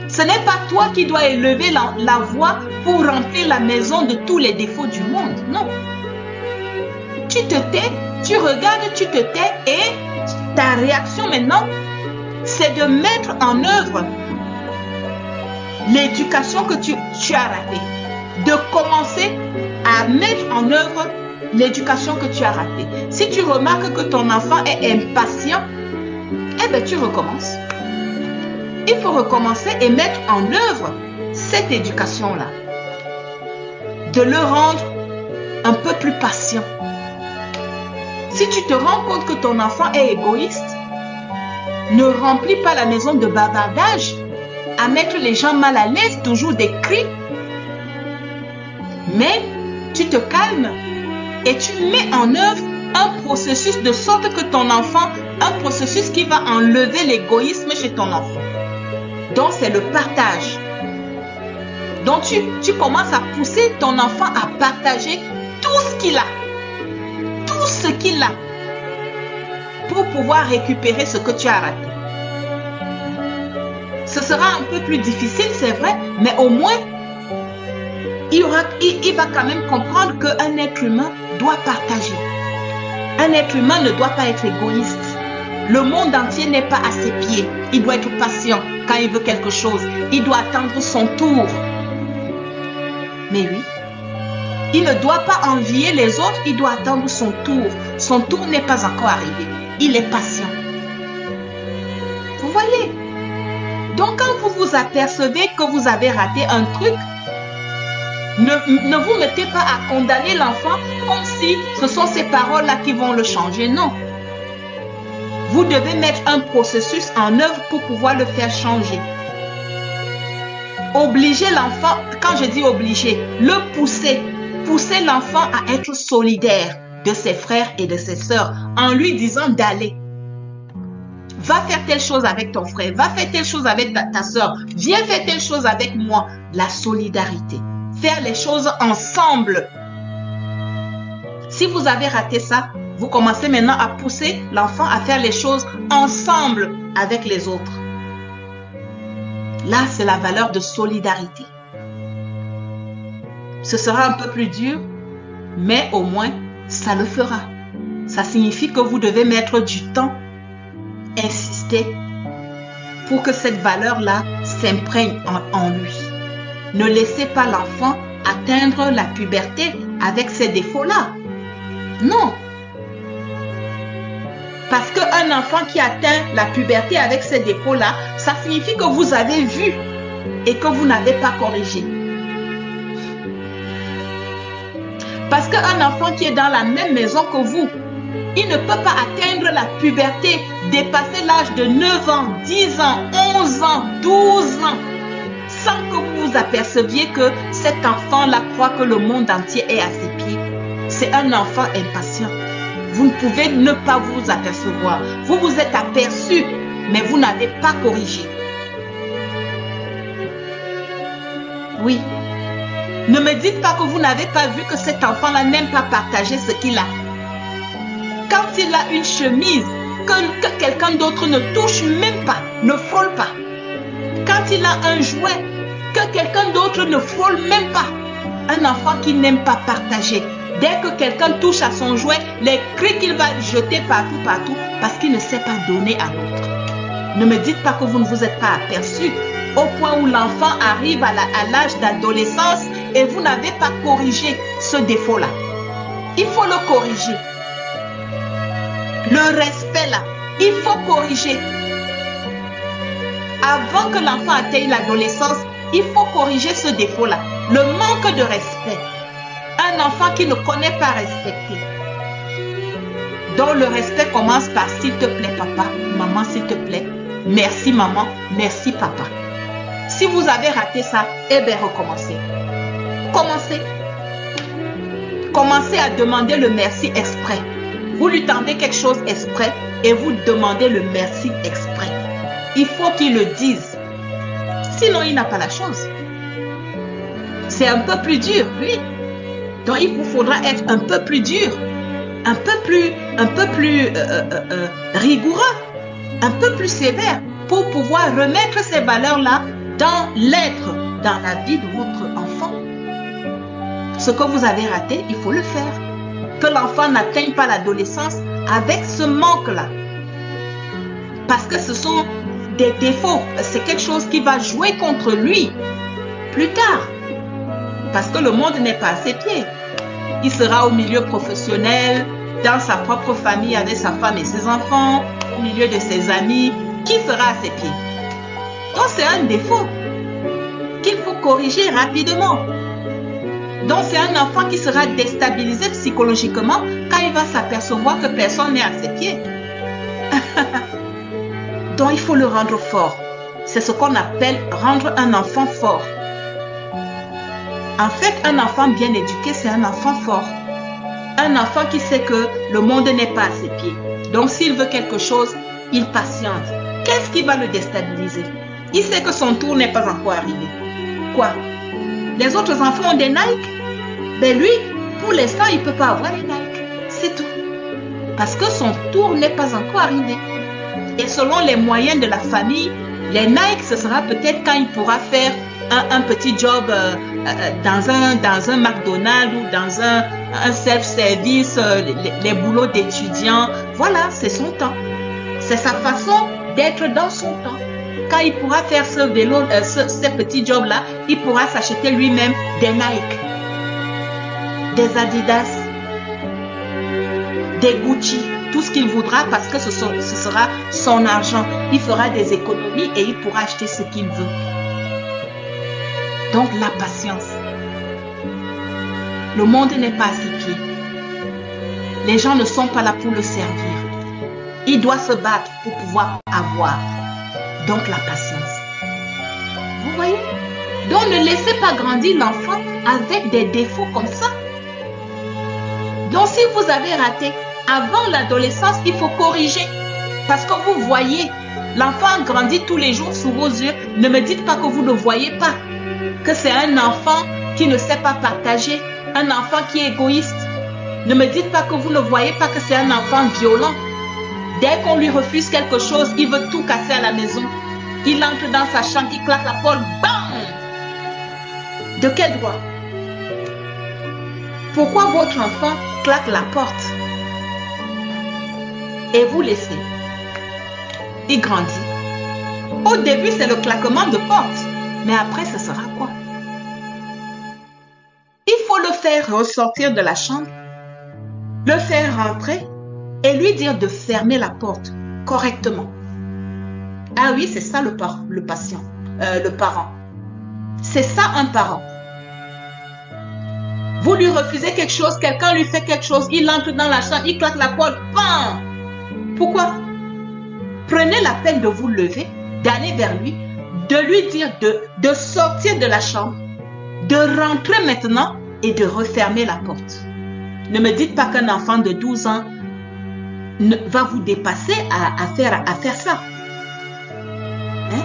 ce n'est pas toi qui dois élever la voix pour remplir la maison de tous les défauts du monde. Non. Tu te tais, tu regardes, tu te tais et ta réaction maintenant, c'est de mettre en œuvre l'éducation que tu as ratée. De commencer à mettre en œuvre l'éducation que tu as ratée. Si tu remarques que ton enfant est impatient, eh bien tu recommences. Il faut recommencer et mettre en œuvre cette éducation-là. De le rendre un peu plus patient. Si tu te rends compte que ton enfant est égoïste, ne remplis pas la maison de bavardage, à mettre les gens mal à l'aise, toujours des cris. Mais tu te calmes et tu mets en œuvre un processus de sorte que ton enfant, un processus qui va enlever l'égoïsme chez ton enfant. Donc, c'est le partage. Donc, tu commences à pousser ton enfant à partager tout ce qu'il a. Tout ce qu'il a. Pour pouvoir récupérer ce que tu as raté. Ce sera un peu plus difficile, c'est vrai, mais au moins, il va quand même comprendre qu'un être humain doit partager. Un être humain ne doit pas être égoïste. Le monde entier n'est pas à ses pieds. Il doit être patient quand il veut quelque chose. Il doit attendre son tour. Mais oui, il ne doit pas envier les autres. Il doit attendre son tour. Son tour n'est pas encore arrivé. Il est patient. Vous voyez? Donc quand vous vous apercevez que vous avez raté un truc, ne vous mettez pas à condamner l'enfant comme si ce sont ces paroles-là qui vont le changer. Non. Vous devez mettre un processus en œuvre pour pouvoir le faire changer. Obliger l'enfant, quand je dis obliger, le pousser. Pousser l'enfant à être solidaire de ses frères et de ses sœurs en lui disant d'aller. Va faire telle chose avec ton frère, va faire telle chose avec ta sœur, viens faire telle chose avec moi. La solidarité. Faire les choses ensemble. Si vous avez raté ça, vous commencez maintenant à pousser l'enfant à faire les choses ensemble avec les autres. Là, c'est la valeur de solidarité. Ce sera un peu plus dur, mais au moins, ça le fera. Ça signifie que vous devez mettre du temps, insister pour que cette valeur-là s'imprègne en lui. Ne laissez pas l'enfant atteindre la puberté avec ces défauts-là. Non. Parce qu'un enfant qui atteint la puberté avec ces défauts-là, ça signifie que vous avez vu et que vous n'avez pas corrigé. Parce qu'un enfant qui est dans la même maison que vous, il ne peut pas atteindre la puberté, dépasser l'âge de 9 ans, 10 ans, 11 ans, 12 ans, sans que vous vous aperceviez que cet enfant-là croit que le monde entier est à ses pieds. C'est un enfant impatient. Vous ne pouvez ne pas vous apercevoir. Vous vous êtes aperçu, mais vous n'avez pas corrigé. Oui. Ne me dites pas que vous n'avez pas vu que cet enfant-là n'aime pas partager ce qu'il a. Quand il a une chemise que quelqu'un d'autre ne touche même pas, ne frôle pas. Quand il a un jouet que quelqu'un d'autre ne frôle même pas. Un enfant qui n'aime pas partager. Dès que quelqu'un touche à son jouet, les cris qu'il va jeter partout, parce qu'il ne sait pas donner à l'autre. Ne me dites pas que vous ne vous êtes pas aperçu au point où l'enfant arrive à l'âge d'adolescence et vous n'avez pas corrigé ce défaut-là. Il faut le corriger. Le respect là, il faut corriger. Avant que l'enfant atteigne l'adolescence, il faut corriger ce défaut-là. Le manque de respect. Un enfant qui ne connaît pas respecter. Donc le respect commence par s'il te plaît papa, maman s'il te plaît, merci maman, merci papa. Si vous avez raté ça, eh bien recommencez. Commencez. Commencez à demander le merci exprès. Vous lui tendez quelque chose exprès et vous demandez le merci exprès. Il faut qu'il le dise. Sinon, il n'a pas la chose. C'est un peu plus dur, oui. Donc, il vous faudra être un peu plus dur, un peu plus rigoureux, un peu plus sévère pour pouvoir remettre ces valeurs-là dans l'être, dans la vie de votre enfant. Ce que vous avez raté, il faut le faire. Que l'enfant n'atteigne pas l'adolescence avec ce manque-là. Parce que ce sont des défauts. C'est quelque chose qui va jouer contre lui plus tard. Parce que le monde n'est pas à ses pieds. Il sera au milieu professionnel, dans sa propre famille avec sa femme et ses enfants, au milieu de ses amis. Qui sera à ses pieds? Donc c'est un défaut qu'il faut corriger rapidement. Donc c'est un enfant qui sera déstabilisé psychologiquement quand il va s'apercevoir que personne n'est à ses pieds. Donc il faut le rendre fort. C'est ce qu'on appelle rendre un enfant fort. En fait, un enfant bien éduqué, c'est un enfant fort. Un enfant qui sait que le monde n'est pas à ses pieds. Donc s'il veut quelque chose, il patiente. Qu'est-ce qui va le déstabiliser? Il sait que son tour n'est pas encore arrivé. Quoi? Les autres enfants ont des Nike? Ben lui, pour l'instant, il ne peut pas avoir les Nike. C'est tout. Parce que son tour n'est pas encore arrivé. Et selon les moyens de la famille, les Nike, ce sera peut-être quand il pourra faire un petit job dans un McDonald's ou dans un self-service, les boulots d'étudiants. Voilà, c'est son temps. C'est sa façon d'être dans son temps. Quand il pourra faire ce vélo, ces petits jobs-là, il pourra s'acheter lui-même des Nike, des Adidas, des Gucci, tout ce qu'il voudra parce que ce sera son argent. Il fera des économies et il pourra acheter ce qu'il veut. Donc la patience. Le monde n'est pas à ses pieds. Les gens ne sont pas là pour le servir. Il doit se battre pour pouvoir avoir. Donc la patience. Vous voyez? Donc ne laissez pas grandir l'enfant avec des défauts comme ça. Donc si vous avez raté, avant l'adolescence, il faut corriger. Parce que vous voyez, l'enfant grandit tous les jours sous vos yeux. Ne me dites pas que vous ne voyez pas. Que c'est un enfant qui ne sait pas partager. Un enfant qui est égoïste. Ne me dites pas que vous ne voyez pas que c'est un enfant violent. Dès qu'on lui refuse quelque chose, il veut tout casser à la maison. Il entre dans sa chambre, il claque la porte, bam! De quel droit? Pourquoi votre enfant claque la porte? Et vous laissez. Il grandit. Au début, c'est le claquement de porte. Mais après, ce sera quoi? Il faut le faire ressortir de la chambre, le faire rentrer et lui dire de fermer la porte correctement. Ah oui, c'est ça le parent. C'est ça un parent. Vous lui refusez quelque chose, quelqu'un lui fait quelque chose, il entre dans la chambre, il claque la porte, bam! Pourquoi? Prenez la peine de vous lever, d'aller vers lui, de lui dire de sortir de la chambre, de rentrer maintenant et de refermer la porte. Ne me dites pas qu'un enfant de 12 ans va vous dépasser à faire ça. Hein?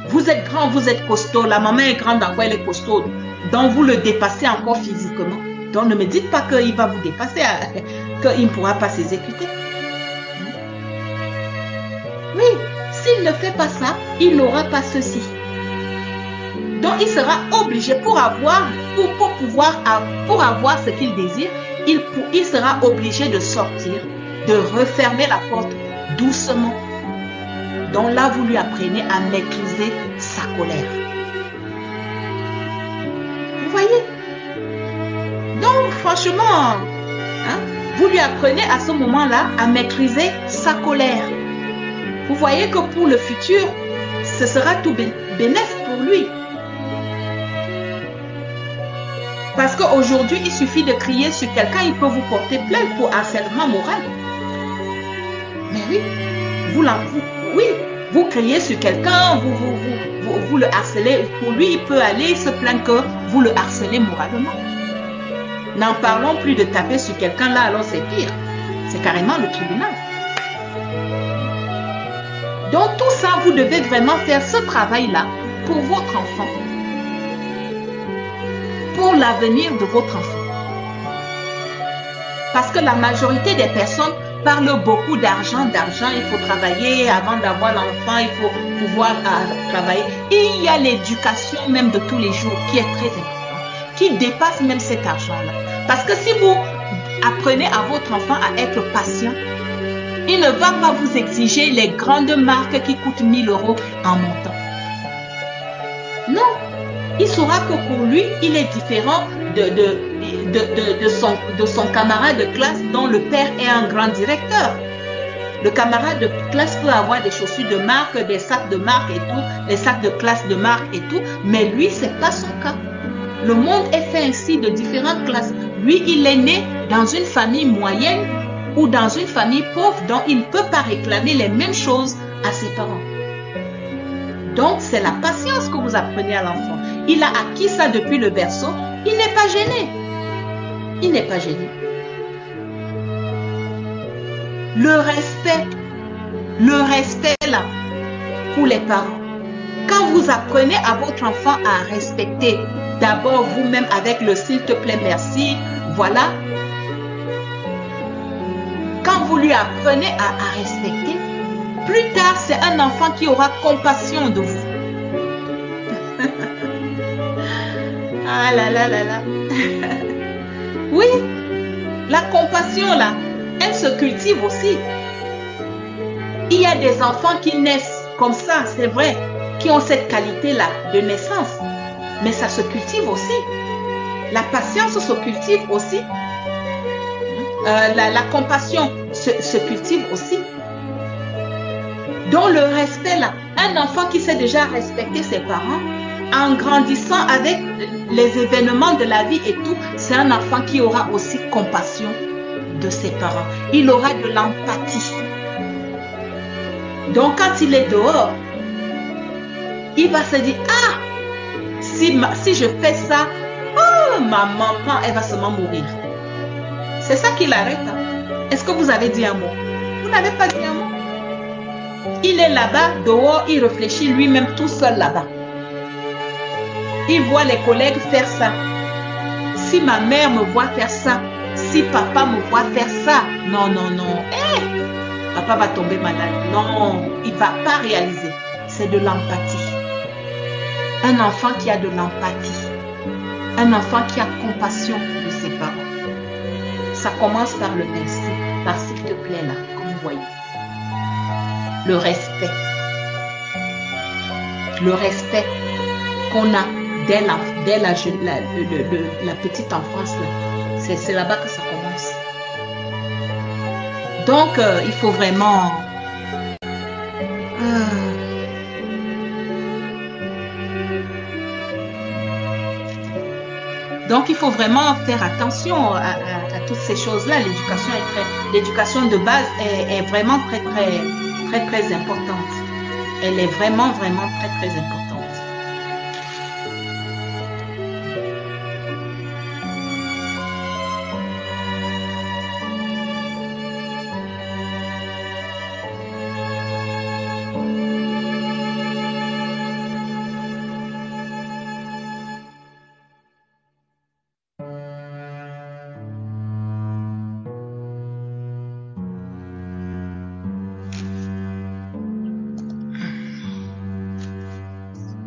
Vous êtes grand, vous êtes costaud, la maman est grande, encore elle est costaud. Donc vous le dépassez encore physiquement. Donc ne me dites pas qu'il va vous dépasser, qu'il ne pourra pas s'exécuter. Oui, s'il ne fait pas ça, il n'aura pas ceci. Donc il sera obligé pour avoir ce qu'il désire, il sera obligé de sortir, de refermer la porte doucement. Donc là, vous lui apprenez à maîtriser sa colère. Vous voyez? Donc franchement, vous lui apprenez à ce moment-là à maîtriser sa colère. Vous voyez que pour le futur, ce sera tout bénéfique pour lui. Parce qu'aujourd'hui, il suffit de crier sur quelqu'un, il peut vous porter plainte pour harcèlement moral. Mais oui, vous criez sur quelqu'un, vous le harcelez. Pour lui, il peut aller se plaindre que vous le harcelez moralement. N'en parlons plus de taper sur quelqu'un, là alors c'est pire. C'est carrément le tribunal. Donc tout ça, vous devez vraiment faire ce travail-là pour votre enfant. Pour l'avenir de votre enfant. Parce que la majorité des personnes parlent beaucoup d'argent, il faut travailler avant d'avoir l'enfant, il faut pouvoir travailler. Et il y a l'éducation même de tous les jours qui est très importante, qui dépasse même cet argent-là. Parce que si vous apprenez à votre enfant à être patient, il ne va pas vous exiger les grandes marques qui coûtent 1000 € en montant. Non. Il saura que pour lui, il est différent de son camarade de classe dont le père est un grand directeur. Le camarade de classe peut avoir des chaussures de marque, des sacs de marque et tout, des sacs de classe de marque et tout, mais lui, ce n'est pas son cas. Le monde est fait ainsi de différentes classes. Lui, il est né dans une famille moyenne ou dans une famille pauvre, dont il ne peut pas réclamer les mêmes choses à ses parents. Donc, c'est la patience que vous apprenez à l'enfant. Il a acquis ça depuis le berceau. Il n'est pas gêné. Il n'est pas gêné. Le respect là, pour les parents. Quand vous apprenez à votre enfant à respecter, d'abord vous-même avec le s'il te plaît, merci, voilà. Quand vous lui apprenez à respecter, plus tard, c'est un enfant qui aura compassion de vous. Ah là là là là. Oui, la compassion là, elle se cultive aussi. Il y a des enfants qui naissent comme ça, c'est vrai, qui ont cette qualité-là de naissance. Mais ça se cultive aussi. La patience se cultive aussi. La compassion se cultive aussi. Donc le respect là, un enfant qui sait déjà respecter ses parents, en grandissant avec les événements de la vie et tout, c'est un enfant qui aura aussi compassion de ses parents. Il aura de l'empathie. Donc, quand il est dehors, il va se dire, ah, si je fais ça, oh, ma maman, elle va seulement mourir. C'est ça qui l'arrête. Hein. Est-ce que vous avez dit un mot? Vous n'avez pas dit un mot. Il est là-bas, dehors, il réfléchit lui-même tout seul là-bas. Il voit les collègues faire ça. Si ma mère me voit faire ça, si papa me voit faire ça, non, non, non. Papa va tomber malade. Non, il ne va pas réaliser. C'est de l'empathie. Un enfant qui a de l'empathie. Un enfant qui a compassion de ses parents. Ça commence par le merci. Par s'il te plaît là, comme vous voyez. Le respect. Le respect qu'on a dès la petite enfance là. C'est là-bas que ça commence. Donc, il faut vraiment... Donc, il faut vraiment faire attention à toutes ces choses-là. L'éducation de base est vraiment très importante. Elle est vraiment très importante.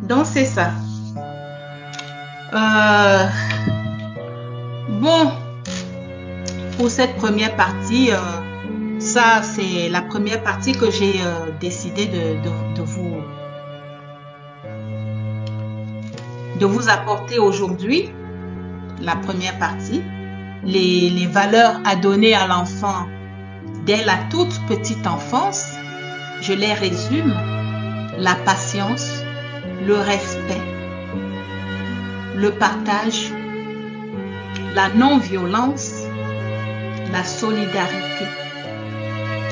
Donc, c'est ça. Bon, pour cette première partie, ça, c'est la première partie que j'ai décidé de vous apporter aujourd'hui. La première partie. Les valeurs à donner à l'enfant dès la toute petite enfance. Je les résume. La patience, le respect, le partage, la non-violence, la solidarité,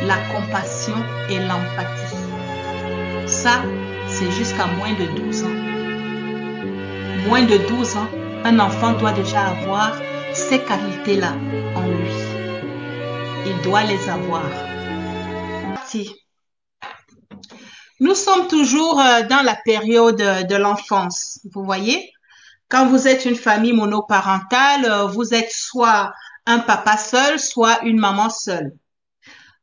la compassion et l'empathie. Ça, c'est jusqu'à moins de 12 ans. Moins de 12 ans, un enfant doit déjà avoir ces qualités-là en lui. Il doit les avoir. Nous sommes toujours dans la période de l'enfance, vous voyez. Quand vous êtes une famille monoparentale, vous êtes soit un papa seul, soit une maman seule.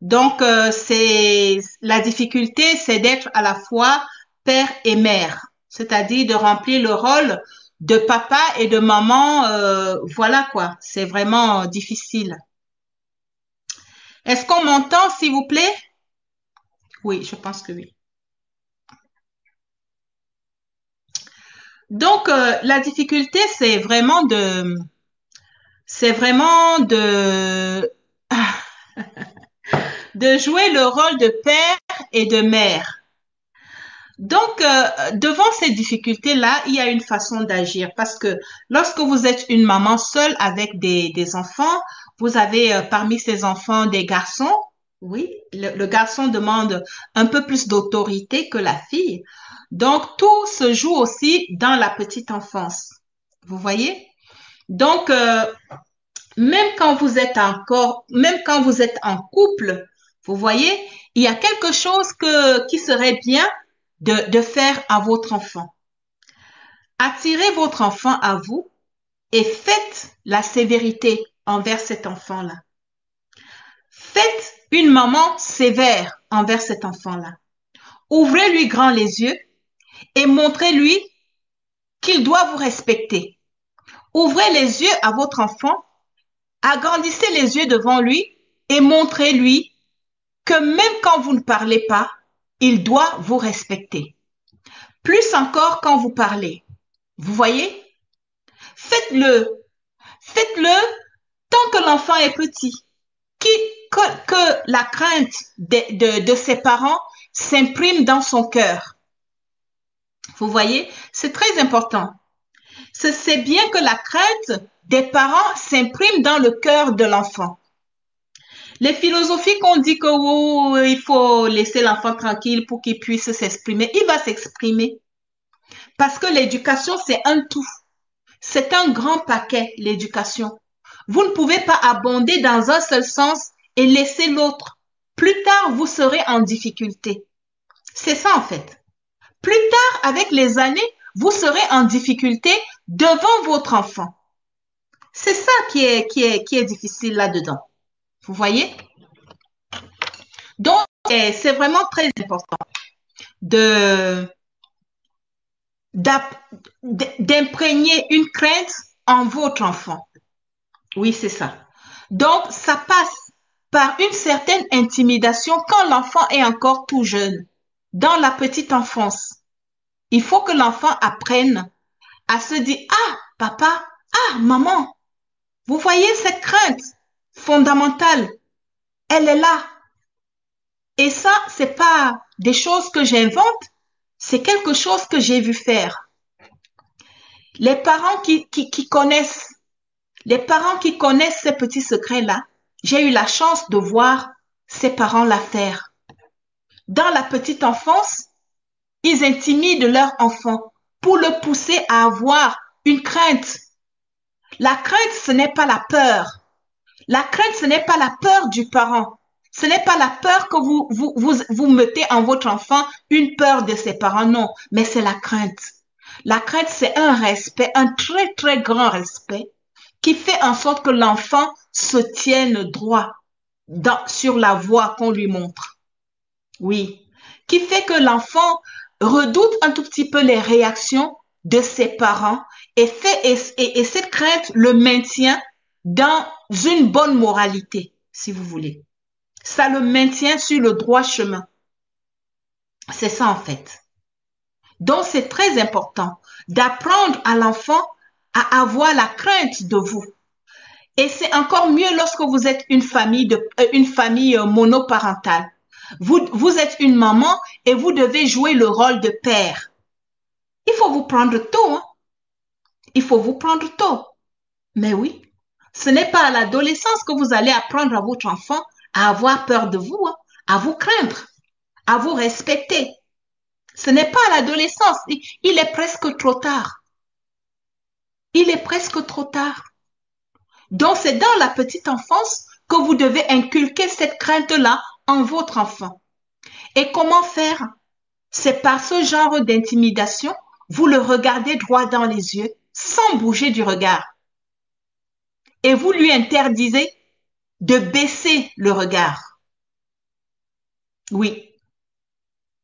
Donc, la difficulté, c'est d'être à la fois père et mère, c'est-à-dire de remplir le rôle de papa et de maman. Voilà quoi, c'est vraiment difficile. Est-ce qu'on m'entend, s'il vous plaît? Oui, je pense que oui. Donc, la difficulté, c'est vraiment de jouer le rôle de père et de mère. Donc, devant ces difficultés-là, il y a une façon d'agir parce que lorsque vous êtes une maman seule avec des enfants, vous avez parmi ces enfants des garçons. Oui, le garçon demande un peu plus d'autorité que la fille. Donc, tout se joue aussi dans la petite enfance. Vous voyez? Donc, même quand vous êtes en couple, vous voyez, il y a quelque chose qui serait bien de faire à votre enfant. Attirez votre enfant à vous et faites la sévérité envers cet enfant-là. Faites une maman sévère envers cet enfant-là. Ouvrez-lui grand les yeux et montrez-lui qu'il doit vous respecter. Ouvrez les yeux à votre enfant, agrandissez les yeux devant lui et montrez-lui que même quand vous ne parlez pas, il doit vous respecter. Plus encore quand vous parlez. Vous voyez? Faites-le tant que l'enfant est petit. Que la crainte de ses parents s'imprime dans son cœur. Vous voyez? C'est très important. C'est bien que la crainte des parents s'imprime dans le cœur de l'enfant. Les philosophies qu'on dit que oh, il faut laisser l'enfant tranquille pour qu'il puisse s'exprimer, il va s'exprimer. Parce que l'éducation, c'est un tout. C'est un grand paquet, l'éducation. Vous ne pouvez pas abonder dans un seul sens et laisser l'autre. Plus tard, vous serez en difficulté. C'est ça en fait. Plus tard, avec les années, vous serez en difficulté devant votre enfant. C'est ça qui est difficile là-dedans. Vous voyez? Donc, c'est vraiment très important de d'imprégner une crainte en votre enfant. Oui, c'est ça. Donc, ça passe par une certaine intimidation quand l'enfant est encore tout jeune, dans la petite enfance. Il faut que l'enfant apprenne à se dire, ah, papa, ah, maman, vous voyez cette crainte fondamentale, elle est là. Et ça, c'est pas des choses que j'invente, c'est quelque chose que j'ai vu faire. Les parents qui connaissent, les parents qui connaissent ces petits secrets-là, j'ai eu la chance de voir ces parents-là faire. Dans la petite enfance, ils intimident leur enfant pour le pousser à avoir une crainte. La crainte, ce n'est pas la peur. La crainte, ce n'est pas la peur du parent. Ce n'est pas la peur que vous mettez en votre enfant, une peur de ses parents, non, mais c'est la crainte. La crainte, c'est un respect, un très, très grand respect qui fait en sorte que l'enfant se tienne droit sur la voie qu'on lui montre. Oui. Qui fait que l'enfant redoute un tout petit peu les réactions de ses parents et cette crainte le maintient dans une bonne moralité, si vous voulez. Ça le maintient sur le droit chemin. C'est ça en fait. Donc c'est très important d'apprendre à l'enfant à avoir la crainte de vous. Et c'est encore mieux lorsque vous êtes une famille monoparentale. Vous êtes une maman et vous devez jouer le rôle de père. Il faut vous prendre tôt, hein? Il faut vous prendre tôt. Mais oui, ce n'est pas à l'adolescence que vous allez apprendre à votre enfant à avoir peur de vous, hein, à vous craindre, à vous respecter. Ce n'est pas à l'adolescence. Il est presque trop tard. Il est presque trop tard. Donc, c'est dans la petite enfance que vous devez inculquer cette crainte-là en votre enfant. Et comment faire? C'est par ce genre d'intimidation, vous le regardez droit dans les yeux, sans bouger du regard. Et vous lui interdisez de baisser le regard. Oui.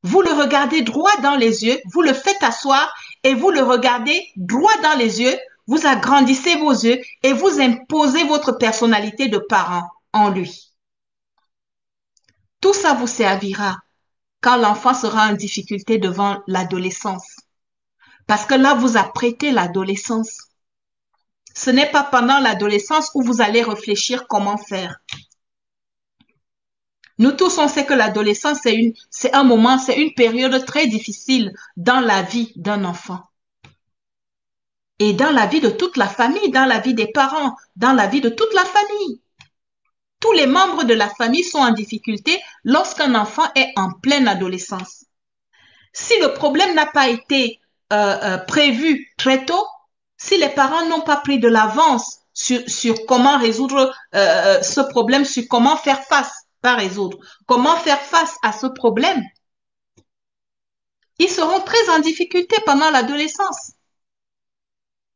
Vous le regardez droit dans les yeux, vous le faites asseoir et vous le regardez droit dans les yeux, vous agrandissez vos yeux et vous imposez votre personnalité de parent en lui. Tout ça vous servira quand l'enfant sera en difficulté devant l'adolescence. Parce que là, vous apprêtez l'adolescence. Ce n'est pas pendant l'adolescence où vous allez réfléchir comment faire. Nous tous, on sait que l'adolescence, c'est un moment, c'est une période très difficile dans la vie d'un enfant. Et dans la vie de toute la famille, dans la vie des parents, dans la vie de toute la famille. Tous les membres de la famille sont en difficulté lorsqu'un enfant est en pleine adolescence. Si le problème n'a pas été prévu très tôt, si les parents n'ont pas pris de l'avance sur comment résoudre ce problème, sur comment faire face, pas résoudre, comment faire face à ce problème, ils seront très en difficulté pendant l'adolescence.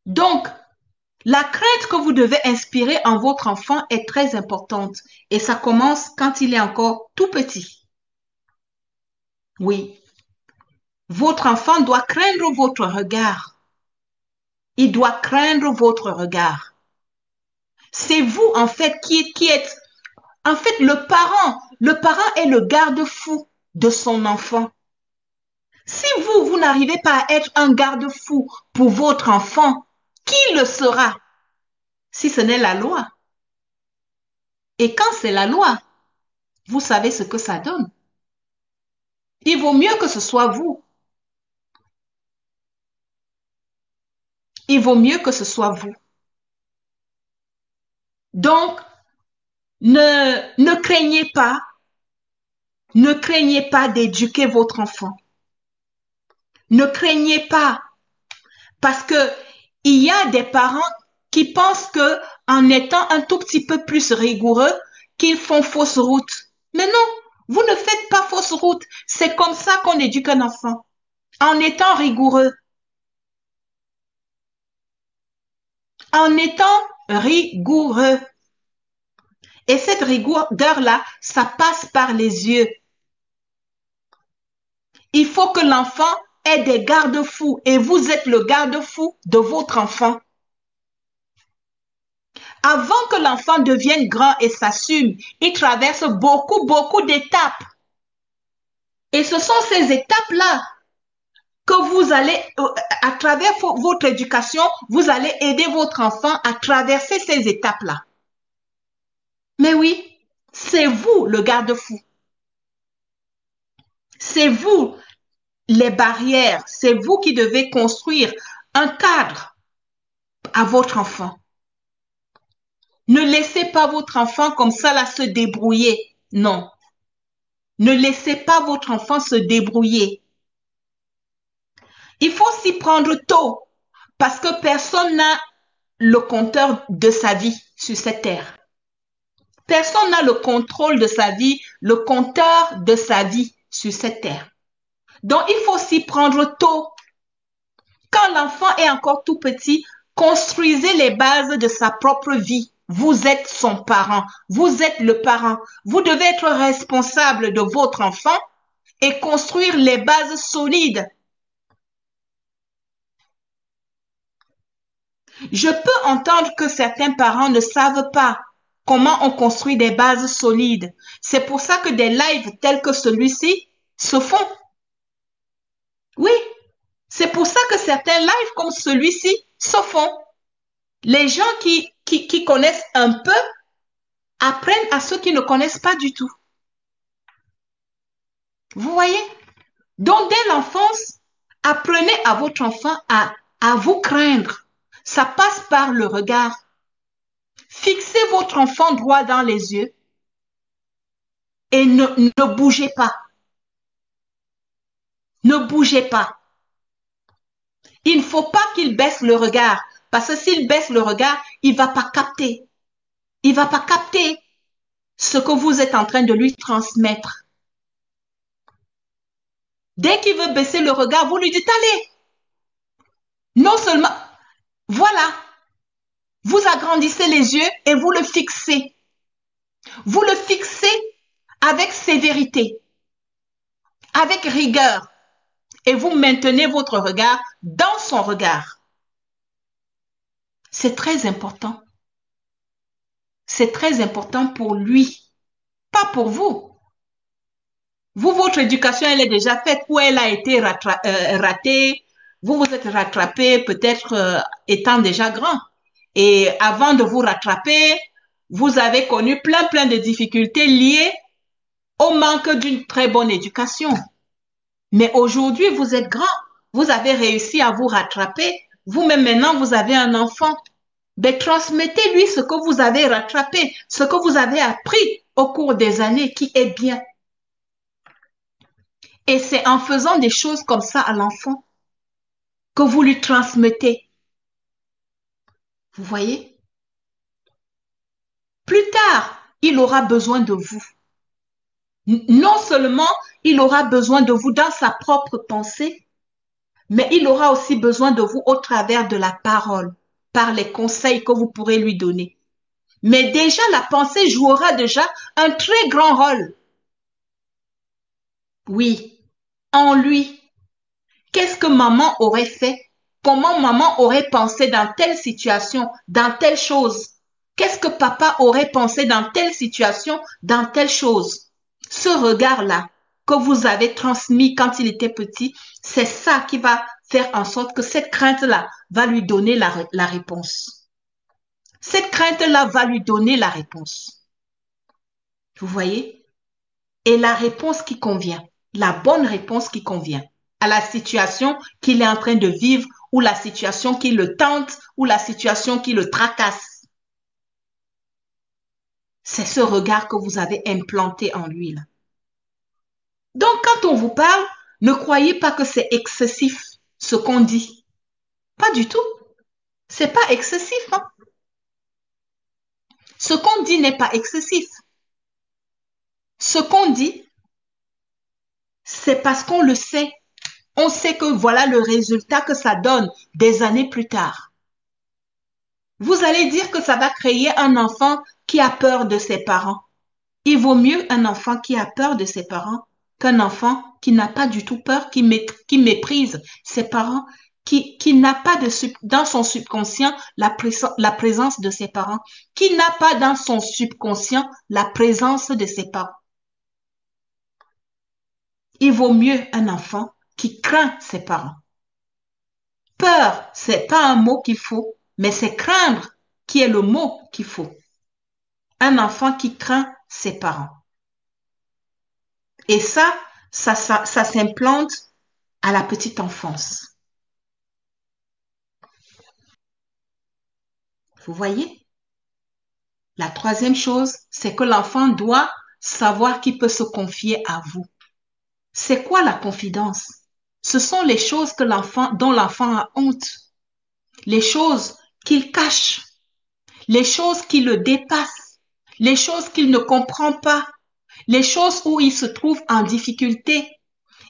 Donc, la crainte que vous devez inspirer en votre enfant est très importante et ça commence quand il est encore tout petit. Oui. Votre enfant doit craindre votre regard. Il doit craindre votre regard. C'est vous, en fait, qui êtes... En fait, le parent est le garde-fou de son enfant. Si vous n'arrivez pas à être un garde-fou pour votre enfant, qui le sera si ce n'est la loi? Et quand c'est la loi, vous savez ce que ça donne. Il vaut mieux que ce soit vous. Il vaut mieux que ce soit vous. Donc, Ne craignez pas d'éduquer votre enfant. Ne craignez pas, parce que il y a des parents qui pensent que en étant un tout petit peu plus rigoureux, qu'ils font fausse route. Mais non, vous ne faites pas fausse route. C'est comme ça qu'on éduque un enfant, en étant rigoureux, en étant rigoureux. Et cette rigueur-là, ça passe par les yeux. Il faut que l'enfant ait des garde-fous et vous êtes le garde-fou de votre enfant. Avant que l'enfant devienne grand et s'assume, il traverse beaucoup d'étapes. Et ce sont ces étapes-là que vous allez, à travers votre éducation, vous allez aider votre enfant à traverser ces étapes-là. Mais oui, c'est vous le garde-fou. C'est vous les barrières. C'est vous qui devez construire un cadre à votre enfant. Ne laissez pas votre enfant comme ça là se débrouiller. Non. Ne laissez pas votre enfant se débrouiller. Il faut s'y prendre tôt parce que personne n'a le compteur de sa vie sur cette terre. Personne n'a le contrôle de sa vie, le compteur de sa vie sur cette terre. Donc, il faut s'y prendre tôt. Quand l'enfant est encore tout petit, construisez les bases de sa propre vie. Vous êtes son parent. Vous êtes le parent. Vous devez être responsable de votre enfant et construire les bases solides. Je peux entendre que certains parents ne savent pas comment on construit des bases solides. C'est pour ça que des lives tels que celui-ci se font. Oui, c'est pour ça que certains lives comme celui-ci se font. Les gens qui connaissent un peu apprennent à ceux qui ne connaissent pas du tout. Vous voyez? Donc, dès l'enfance, apprenez à votre enfant à vous craindre. Ça passe par le regard. Fixez votre enfant droit dans les yeux et ne bougez pas. Ne bougez pas. Il ne faut pas qu'il baisse le regard parce que s'il baisse le regard, il ne va pas capter. Il ne va pas capter ce que vous êtes en train de lui transmettre. Dès qu'il veut baisser le regard, vous lui dites allez. Non seulement, voilà, vous agrandissez les yeux et vous le fixez. Vous le fixez avec sévérité, avec rigueur, et vous maintenez votre regard dans son regard. C'est très important. C'est très important pour lui, pas pour vous. Vous, votre éducation, elle est déjà faite ou elle a été ratée. Vous vous êtes rattrapé peut-être étant déjà grand. Et avant de vous rattraper, vous avez connu plein de difficultés liées au manque d'une très bonne éducation. Mais aujourd'hui, vous êtes grand. Vous avez réussi à vous rattraper. Vous-même maintenant, vous avez un enfant. Ben, transmettez-lui ce que vous avez rattrapé, ce que vous avez appris au cours des années qui est bien. Et c'est en faisant des choses comme ça à l'enfant que vous lui transmettez. Vous voyez? Plus tard, il aura besoin de vous. Non seulement il aura besoin de vous dans sa propre pensée, mais il aura aussi besoin de vous au travers de la parole, par les conseils que vous pourrez lui donner. Mais déjà, la pensée jouera déjà un très grand rôle. Oui, en lui. Qu'est-ce que maman aurait fait? Comment maman aurait pensé dans telle situation, dans telle chose? Qu'est-ce que papa aurait pensé dans telle situation, dans telle chose? Ce regard-là que vous avez transmis quand il était petit, c'est ça qui va faire en sorte que cette crainte-là va lui donner la réponse. Cette crainte-là va lui donner la réponse. Vous voyez? Et la réponse qui convient, la bonne réponse qui convient à la situation qu'il est en train de vivre ou la situation qui le tente ou la situation qui le tracasse. C'est ce regard que vous avez implanté en lui, là. Donc, quand on vous parle, ne croyez pas que c'est excessif, ce qu'on dit. Pas du tout. C'est pas excessif, hein. Ce qu'on dit n'est pas excessif. Ce qu'on dit, c'est parce qu'on le sait. On sait que voilà le résultat que ça donne des années plus tard. Vous allez dire que ça va créer un enfant qui a peur de ses parents. Il vaut mieux un enfant qui a peur de ses parents qu'un enfant qui n'a pas du tout peur, qui méprise ses parents, qui n'a pas dans son subconscient la présence de ses parents, qui n'a pas dans son subconscient la présence de ses parents. Il vaut mieux un enfant qui craint ses parents. Peur, c'est pas un mot qu'il faut, mais c'est craindre qui est le mot qu'il faut. Un enfant qui craint ses parents. Et ça s'implante à la petite enfance. Vous voyez? La troisième chose, c'est que l'enfant doit savoir qu'il peut se confier à vous. C'est quoi la confidence? Ce sont les choses dont l'enfant a honte, les choses qu'il cache, les choses qui le dépassent, les choses qu'il ne comprend pas, les choses où il se trouve en difficulté.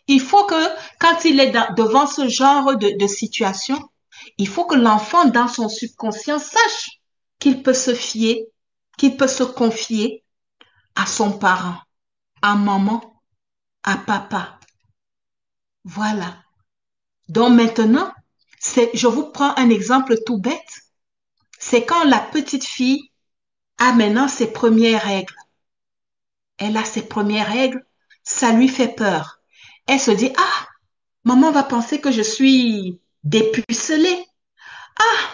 Il faut que quand il est devant ce genre de situation, il faut que l'enfant dans son subconscient sache qu'il peut se fier, qu'il peut se confier à son parent, à maman, à papa. Voilà. Donc maintenant, je vous prends un exemple tout bête. C'est quand la petite fille a maintenant ses premières règles. Elle a ses premières règles, ça lui fait peur. Elle se dit, ah, maman va penser que je suis dépucelée. Ah,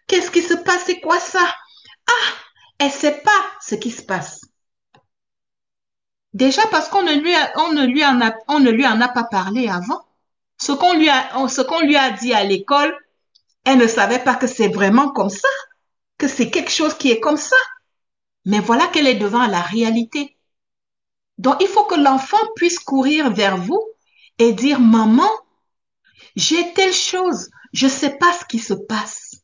qu'est-ce qui se passe? C'est quoi ça? Ah, elle ne sait pas ce qui se passe. Déjà parce qu'on ne lui en a pas parlé avant. Ce qu'on lui a dit à l'école, elle ne savait pas que c'est vraiment comme ça, que c'est quelque chose qui est comme ça. Mais voilà qu'elle est devant la réalité. Donc, il faut que l'enfant puisse courir vers vous et dire, maman, j'ai telle chose, je ne sais pas ce qui se passe.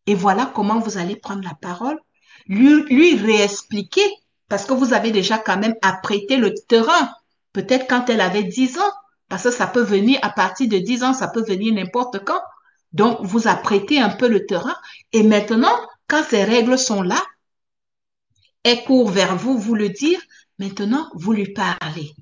Et voilà comment vous allez prendre la parole, lui réexpliquer, parce que vous avez déjà quand même apprêté le terrain, peut-être quand elle avait 10 ans, parce que ça peut venir à partir de 10 ans, ça peut venir n'importe quand. Donc, vous apprêtez un peu le terrain, et maintenant, quand ces règles sont là, elle court vers vous, vous le dire, maintenant, vous lui parlez.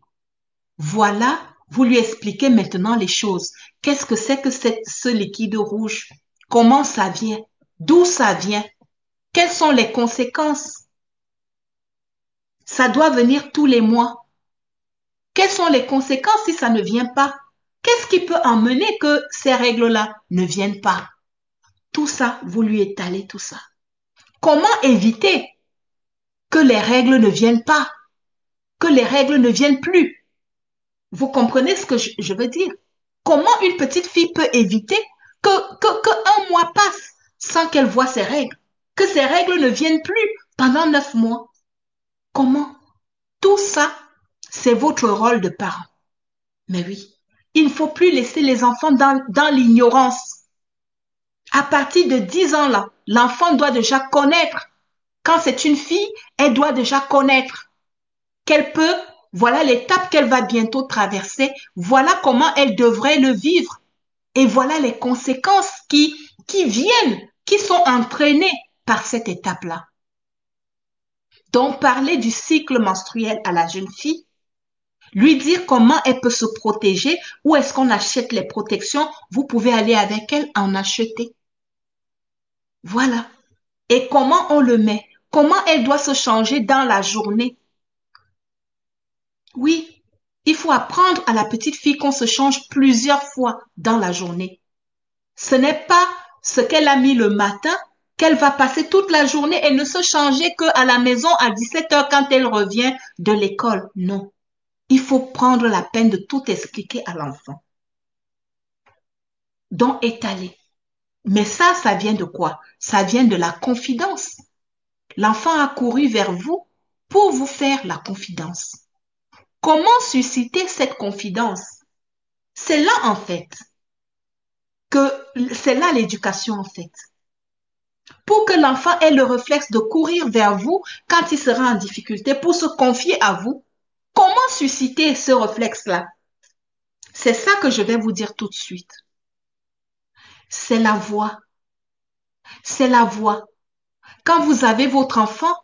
Voilà, vous lui expliquez maintenant les choses. Qu'est-ce que c'est que ce liquide rouge? Comment ça vient? D'où ça vient? Quelles sont les conséquences? Ça doit venir tous les mois. Quelles sont les conséquences si ça ne vient pas? Qu'est-ce qui peut emmener que ces règles-là ne viennent pas? Tout ça, vous lui étalez tout ça. Comment éviter que les règles ne viennent pas? Que les règles ne viennent plus? Vous comprenez ce que je veux dire? Comment une petite fille peut éviter que un mois passe sans qu'elle voie ses règles? Que ces règles ne viennent plus pendant 9 mois? Comment? Tout ça, c'est votre rôle de parent. Mais oui, il ne faut plus laisser les enfants dans l'ignorance. À partir de 10 ans là, l'enfant doit déjà connaître. Quand c'est une fille, elle doit déjà connaître qu'elle peut, voilà l'étape qu'elle va bientôt traverser, voilà comment elle devrait le vivre. Et voilà les conséquences qui viennent, qui sont entraînées par cette étape-là. Donc, parler du cycle menstruel à la jeune fille, lui dire comment elle peut se protéger, où est-ce qu'on achète les protections, vous pouvez aller avec elle en acheter. Voilà. Et comment on le met, comment elle doit se changer dans la journée. Oui, il faut apprendre à la petite fille qu'on se change plusieurs fois dans la journée. Ce n'est pas ce qu'elle a mis le matin qu'elle va passer toute la journée et ne se changer qu'à la maison à 17 heures quand elle revient de l'école. Non. Il faut prendre la peine de tout expliquer à l'enfant. Donc, étaler. Mais ça vient de quoi? Ça vient de la confidence. L'enfant a couru vers vous pour vous faire la confidence. Comment susciter cette confidence? C'est là, en fait, que c'est là l'éducation, en fait. Pour que l'enfant ait le réflexe de courir vers vous quand il sera en difficulté, pour se confier à vous, comment susciter ce réflexe-là? C'est ça que je vais vous dire tout de suite. C'est la voix. C'est la voix. Quand vous avez votre enfant,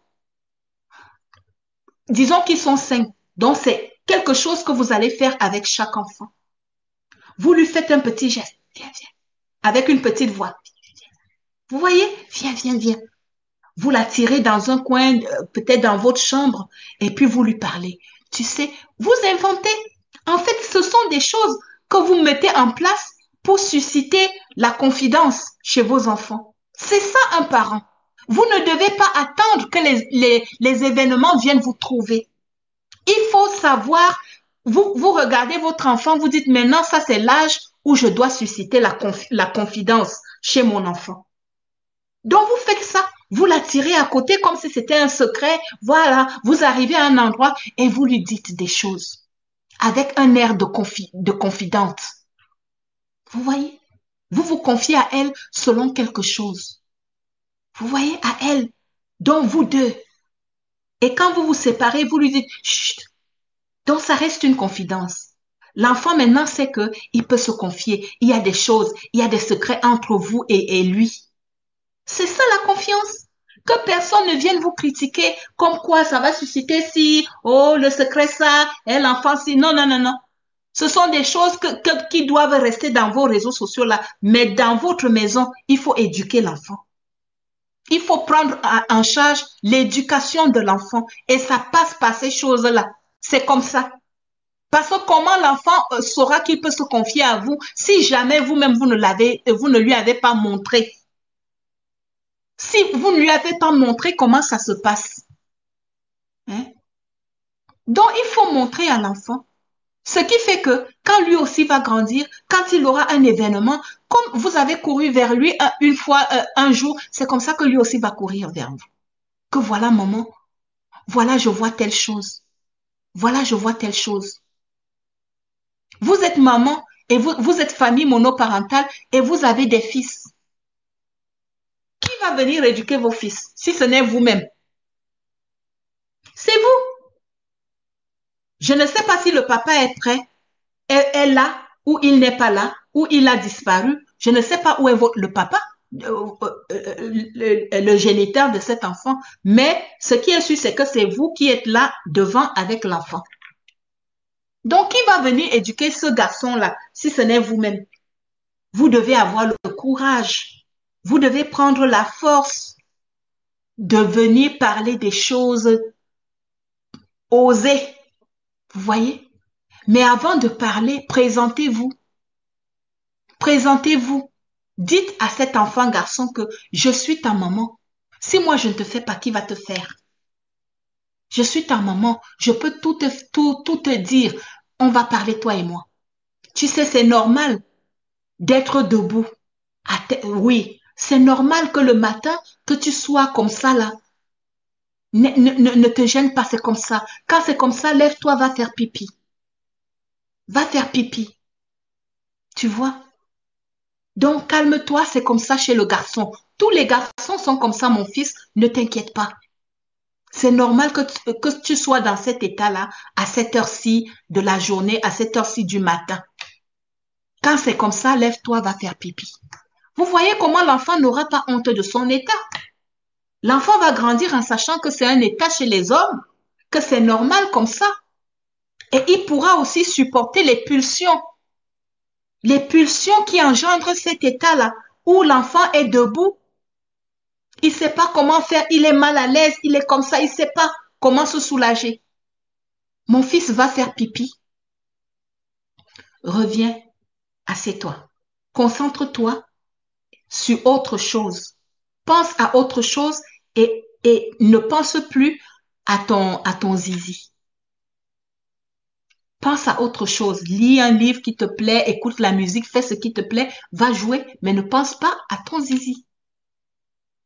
disons qu'ils sont 5, donc c'est quelque chose que vous allez faire avec chaque enfant. Vous lui faites un petit geste, viens, viens, avec une petite voix. Vous voyez, viens, viens, viens. Vous la tirez dans un coin, peut-être dans votre chambre, et puis vous lui parlez. Tu sais, vous inventez. En fait, ce sont des choses que vous mettez en place pour susciter la confidence chez vos enfants. C'est ça un parent. Vous ne devez pas attendre que les événements viennent vous trouver. Il faut savoir, vous regardez votre enfant, vous dites maintenant, ça c'est l'âge où je dois susciter la confidence chez mon enfant. Donc vous faites ça, vous la tirez à côté comme si c'était un secret. Voilà, vous arrivez à un endroit et vous lui dites des choses avec un air de confidente. Vous voyez, vous vous confiez à elle selon quelque chose. Vous voyez, à elle, donc vous deux. Et quand vous vous séparez, vous lui dites, chut. Donc ça reste une confidence. L'enfant maintenant sait que il peut se confier. Il y a des choses, il y a des secrets entre vous et lui. C'est ça la confiance. Que personne ne vienne vous critiquer comme quoi ça va susciter si, oh, le secret ça, et l'enfant si. Non, non, non, non. Ce sont des choses qui doivent rester dans vos réseaux sociaux là. Mais dans votre maison, il faut éduquer l'enfant. Il faut prendre en charge l'éducation de l'enfant. Et ça passe par ces choses-là. C'est comme ça. Parce que comment l'enfant saura qu'il peut se confier à vous si jamais vous-même vous ne lui avez pas montré. Si vous ne lui avez pas montré comment ça se passe. Hein? Donc, il faut montrer à l'enfant. Ce qui fait que quand lui aussi va grandir, quand il aura un événement, comme vous avez couru vers lui une fois, un jour, c'est comme ça que lui aussi va courir vers vous. Que voilà, maman, voilà, je vois telle chose. Voilà, je vois telle chose. Vous êtes maman et vous êtes famille monoparentale et vous avez des fils. Qui va venir éduquer vos fils si ce n'est vous-même? C'est vous. Je ne sais pas si le papa est prêt, est là, ou il n'est pas là, ou il a disparu. Je ne sais pas où est le papa, le géniteur de cet enfant. Mais ce qui est sûr, c'est que c'est vous qui êtes là devant avec l'enfant. Donc, qui va venir éduquer ce garçon-là si ce n'est vous-même? Vous devez avoir le courage. Vous devez prendre la force de venir parler des choses osées. Vous voyez? Mais avant de parler, présentez-vous. Présentez-vous. Dites à cet enfant garçon que je suis ta maman. Si moi je ne te fais pas, qui va te faire? Je suis ta maman. Je peux tout te dire. On va parler toi et moi. Tu sais, c'est normal d'être debout. Oui, c'est normal que le matin, que tu sois comme ça là. Ne te gêne pas, c'est comme ça. Quand c'est comme ça, lève-toi, va faire pipi. Va faire pipi. Tu vois? Donc, calme-toi, c'est comme ça chez le garçon. Tous les garçons sont comme ça, mon fils, ne t'inquiète pas. C'est normal que tu sois dans cet état-là à cette heure-ci de la journée, à cette heure-ci du matin. Quand c'est comme ça, lève-toi, va faire pipi. Vous voyez comment l'enfant n'aura pas honte de son état. L'enfant va grandir en sachant que c'est un état chez les hommes, que c'est normal comme ça. Et il pourra aussi supporter les pulsions qui engendrent cet état-là, où l'enfant est debout. Il ne sait pas comment faire, il est mal à l'aise, il est comme ça, il ne sait pas comment se soulager. Mon fils va faire pipi. Reviens, assieds-toi. Concentre-toi sur autre chose. Pense à autre chose et ne pense plus à ton zizi. Pense à autre chose. Lis un livre qui te plaît, écoute la musique, fais ce qui te plaît, va jouer, mais ne pense pas à ton zizi.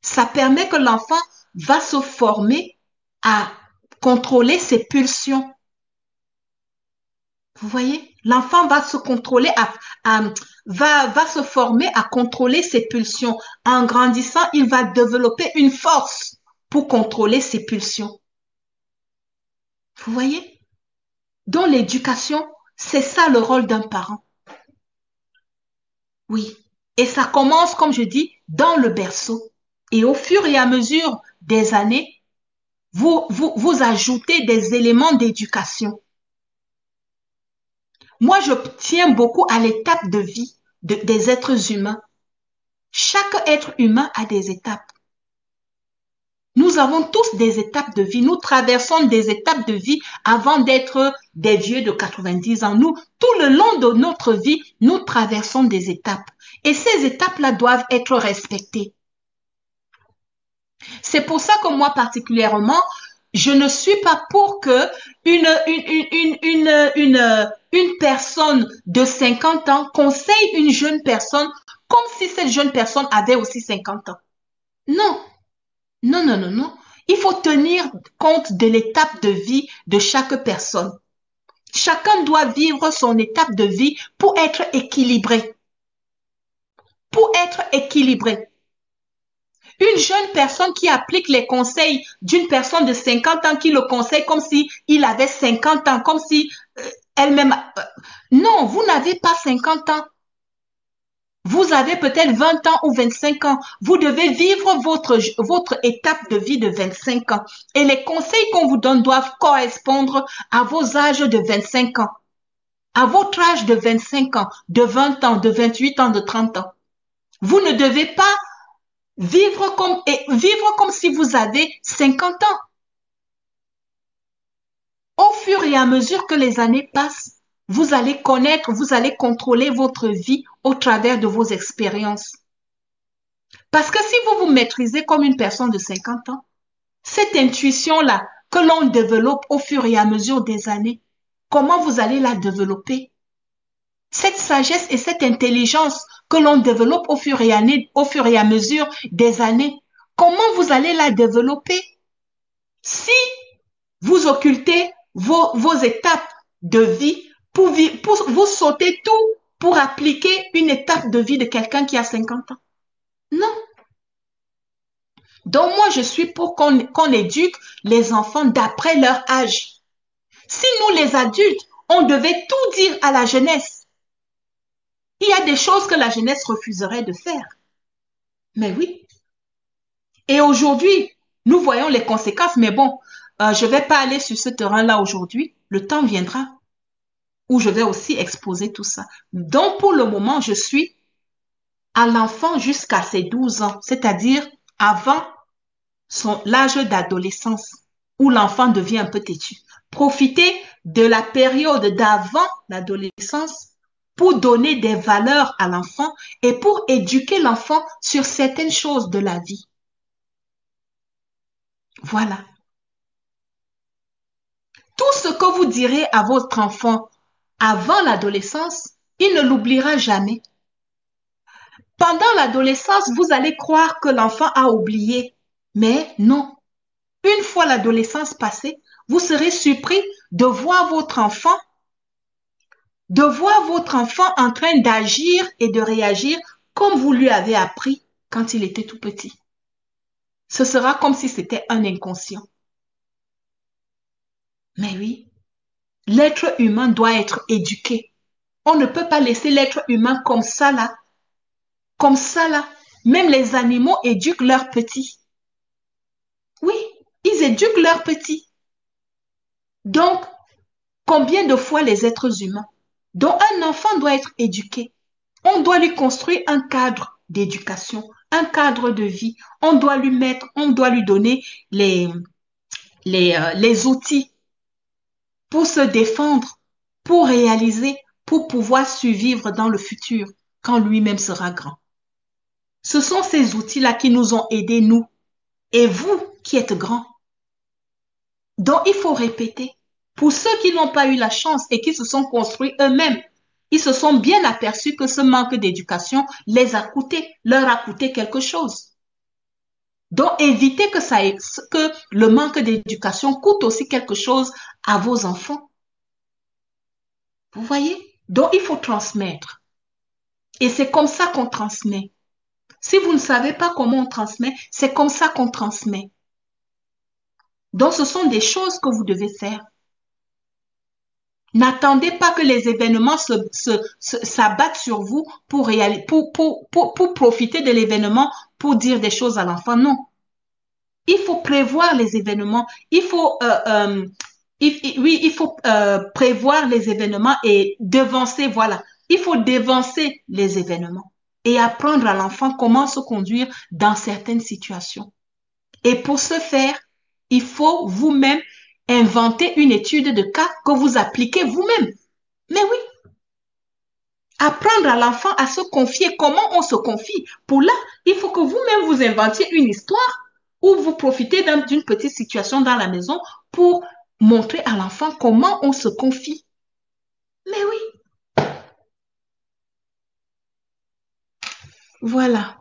Ça permet que l'enfant va se former à contrôler ses pulsions. Vous voyez, l'enfant va se contrôler, va se former à contrôler ses pulsions. En grandissant, il va développer une force pour contrôler ses pulsions. Vous voyez? Dans l'éducation, c'est ça le rôle d'un parent. Oui. Et ça commence, comme je dis, dans le berceau. Et au fur et à mesure des années, vous ajoutez des éléments d'éducation. Moi, je tiens beaucoup à l'étape de vie des êtres humains. Chaque être humain a des étapes. Nous avons tous des étapes de vie. Nous traversons des étapes de vie avant d'être des vieux de 90 ans. Nous, tout le long de notre vie, nous traversons des étapes. Et ces étapes-là doivent être respectées. C'est pour ça que moi, particulièrement, je ne suis pas pour que une personne de 50 ans conseille une jeune personne comme si cette jeune personne avait aussi 50 ans. Non. Non, non, non, non. Il faut tenir compte de l'étape de vie de chaque personne. Chacun doit vivre son étape de vie pour être équilibré. Pour être équilibré. Une jeune personne qui applique les conseils d'une personne de 50 ans qui le conseille comme si il avait 50 ans, comme si elle-même... non, vous n'avez pas 50 ans. Vous avez peut-être 20 ans ou 25 ans. Vous devez vivre votre étape de vie de 25 ans. Et les conseils qu'on vous donne doivent correspondre à vos âges de 25 ans, à votre âge de 25 ans, de 20 ans, de 28 ans, de 30 ans. Vous ne devez pas vivre comme si vous avez 50 ans. Au fur et à mesure que les années passent, vous allez connaître, vous allez contrôler votre vie au travers de vos expériences. Parce que si vous vous maîtrisez comme une personne de 50 ans, cette intuition-là que l'on développe au fur et à mesure des années, comment vous allez la développer? Cette sagesse et cette intelligence que l'on développe au fur et à mesure des années, comment vous allez la développer? Si vous occultez vos étapes de vie pour vous sauter tout pour appliquer une étape de vie de quelqu'un qui a 50 ans. Non. Donc moi, je suis pour qu'on éduque les enfants d'après leur âge. Si nous, les adultes, on devait tout dire à la jeunesse, il y a des choses que la jeunesse refuserait de faire. Mais oui. Et aujourd'hui, nous voyons les conséquences, mais bon, je ne vais pas aller sur ce terrain-là aujourd'hui. Le temps viendra où je vais aussi exposer tout ça. Donc, pour le moment, je suis à l'enfant jusqu'à ses 12 ans, c'est-à-dire avant l'âge d'adolescence, où l'enfant devient un peu têtu. Profitez de la période d'avant l'adolescence pour donner des valeurs à l'enfant et pour éduquer l'enfant sur certaines choses de la vie. Voilà. Tout ce que vous direz à votre enfant avant l'adolescence, il ne l'oubliera jamais. Pendant l'adolescence, vous allez croire que l'enfant a oublié, mais non. Une fois l'adolescence passée, vous serez surpris de voir votre enfant en train d'agir et de réagir comme vous lui avez appris quand il était tout petit. Ce sera comme si c'était un inconscient. Mais oui, l'être humain doit être éduqué. On ne peut pas laisser l'être humain comme ça là. Comme ça là. Même les animaux éduquent leurs petits. Oui, ils éduquent leurs petits. Donc, combien de fois les êtres humains? Donc, un enfant doit être éduqué. On doit lui construire un cadre d'éducation, un cadre de vie. On doit lui donner les outils pour se défendre, pour réaliser, pour pouvoir survivre dans le futur quand lui-même sera grand. Ce sont ces outils-là qui nous ont aidés, nous, et vous qui êtes grands. Donc, il faut répéter. Pour ceux qui n'ont pas eu la chance et qui se sont construits eux-mêmes, ils se sont bien aperçus que ce manque d'éducation leur a coûté quelque chose. Donc, évitez que le manque d'éducation coûte aussi quelque chose à vos enfants. Vous voyez? Donc, il faut transmettre. Et c'est comme ça qu'on transmet. Si vous ne savez pas comment on transmet, c'est comme ça qu'on transmet. Donc, ce sont des choses que vous devez faire. N'attendez pas que les événements s'abattent sur vous pour profiter de l'événement, pour dire des choses à l'enfant. Non. Il faut prévoir les événements. Oui, il faut prévoir les événements et devancer, voilà. Il faut devancer les événements et apprendre à l'enfant comment se conduire dans certaines situations. Et pour ce faire, il faut vous-même inventer une étude de cas que vous appliquez vous-même. Mais oui, apprendre à l'enfant à se confier, comment on se confie. Pour là, il faut que vous-même vous inventiez une histoire ou vous profitez d'une petite situation dans la maison pour montrer à l'enfant comment on se confie. Mais oui, voilà.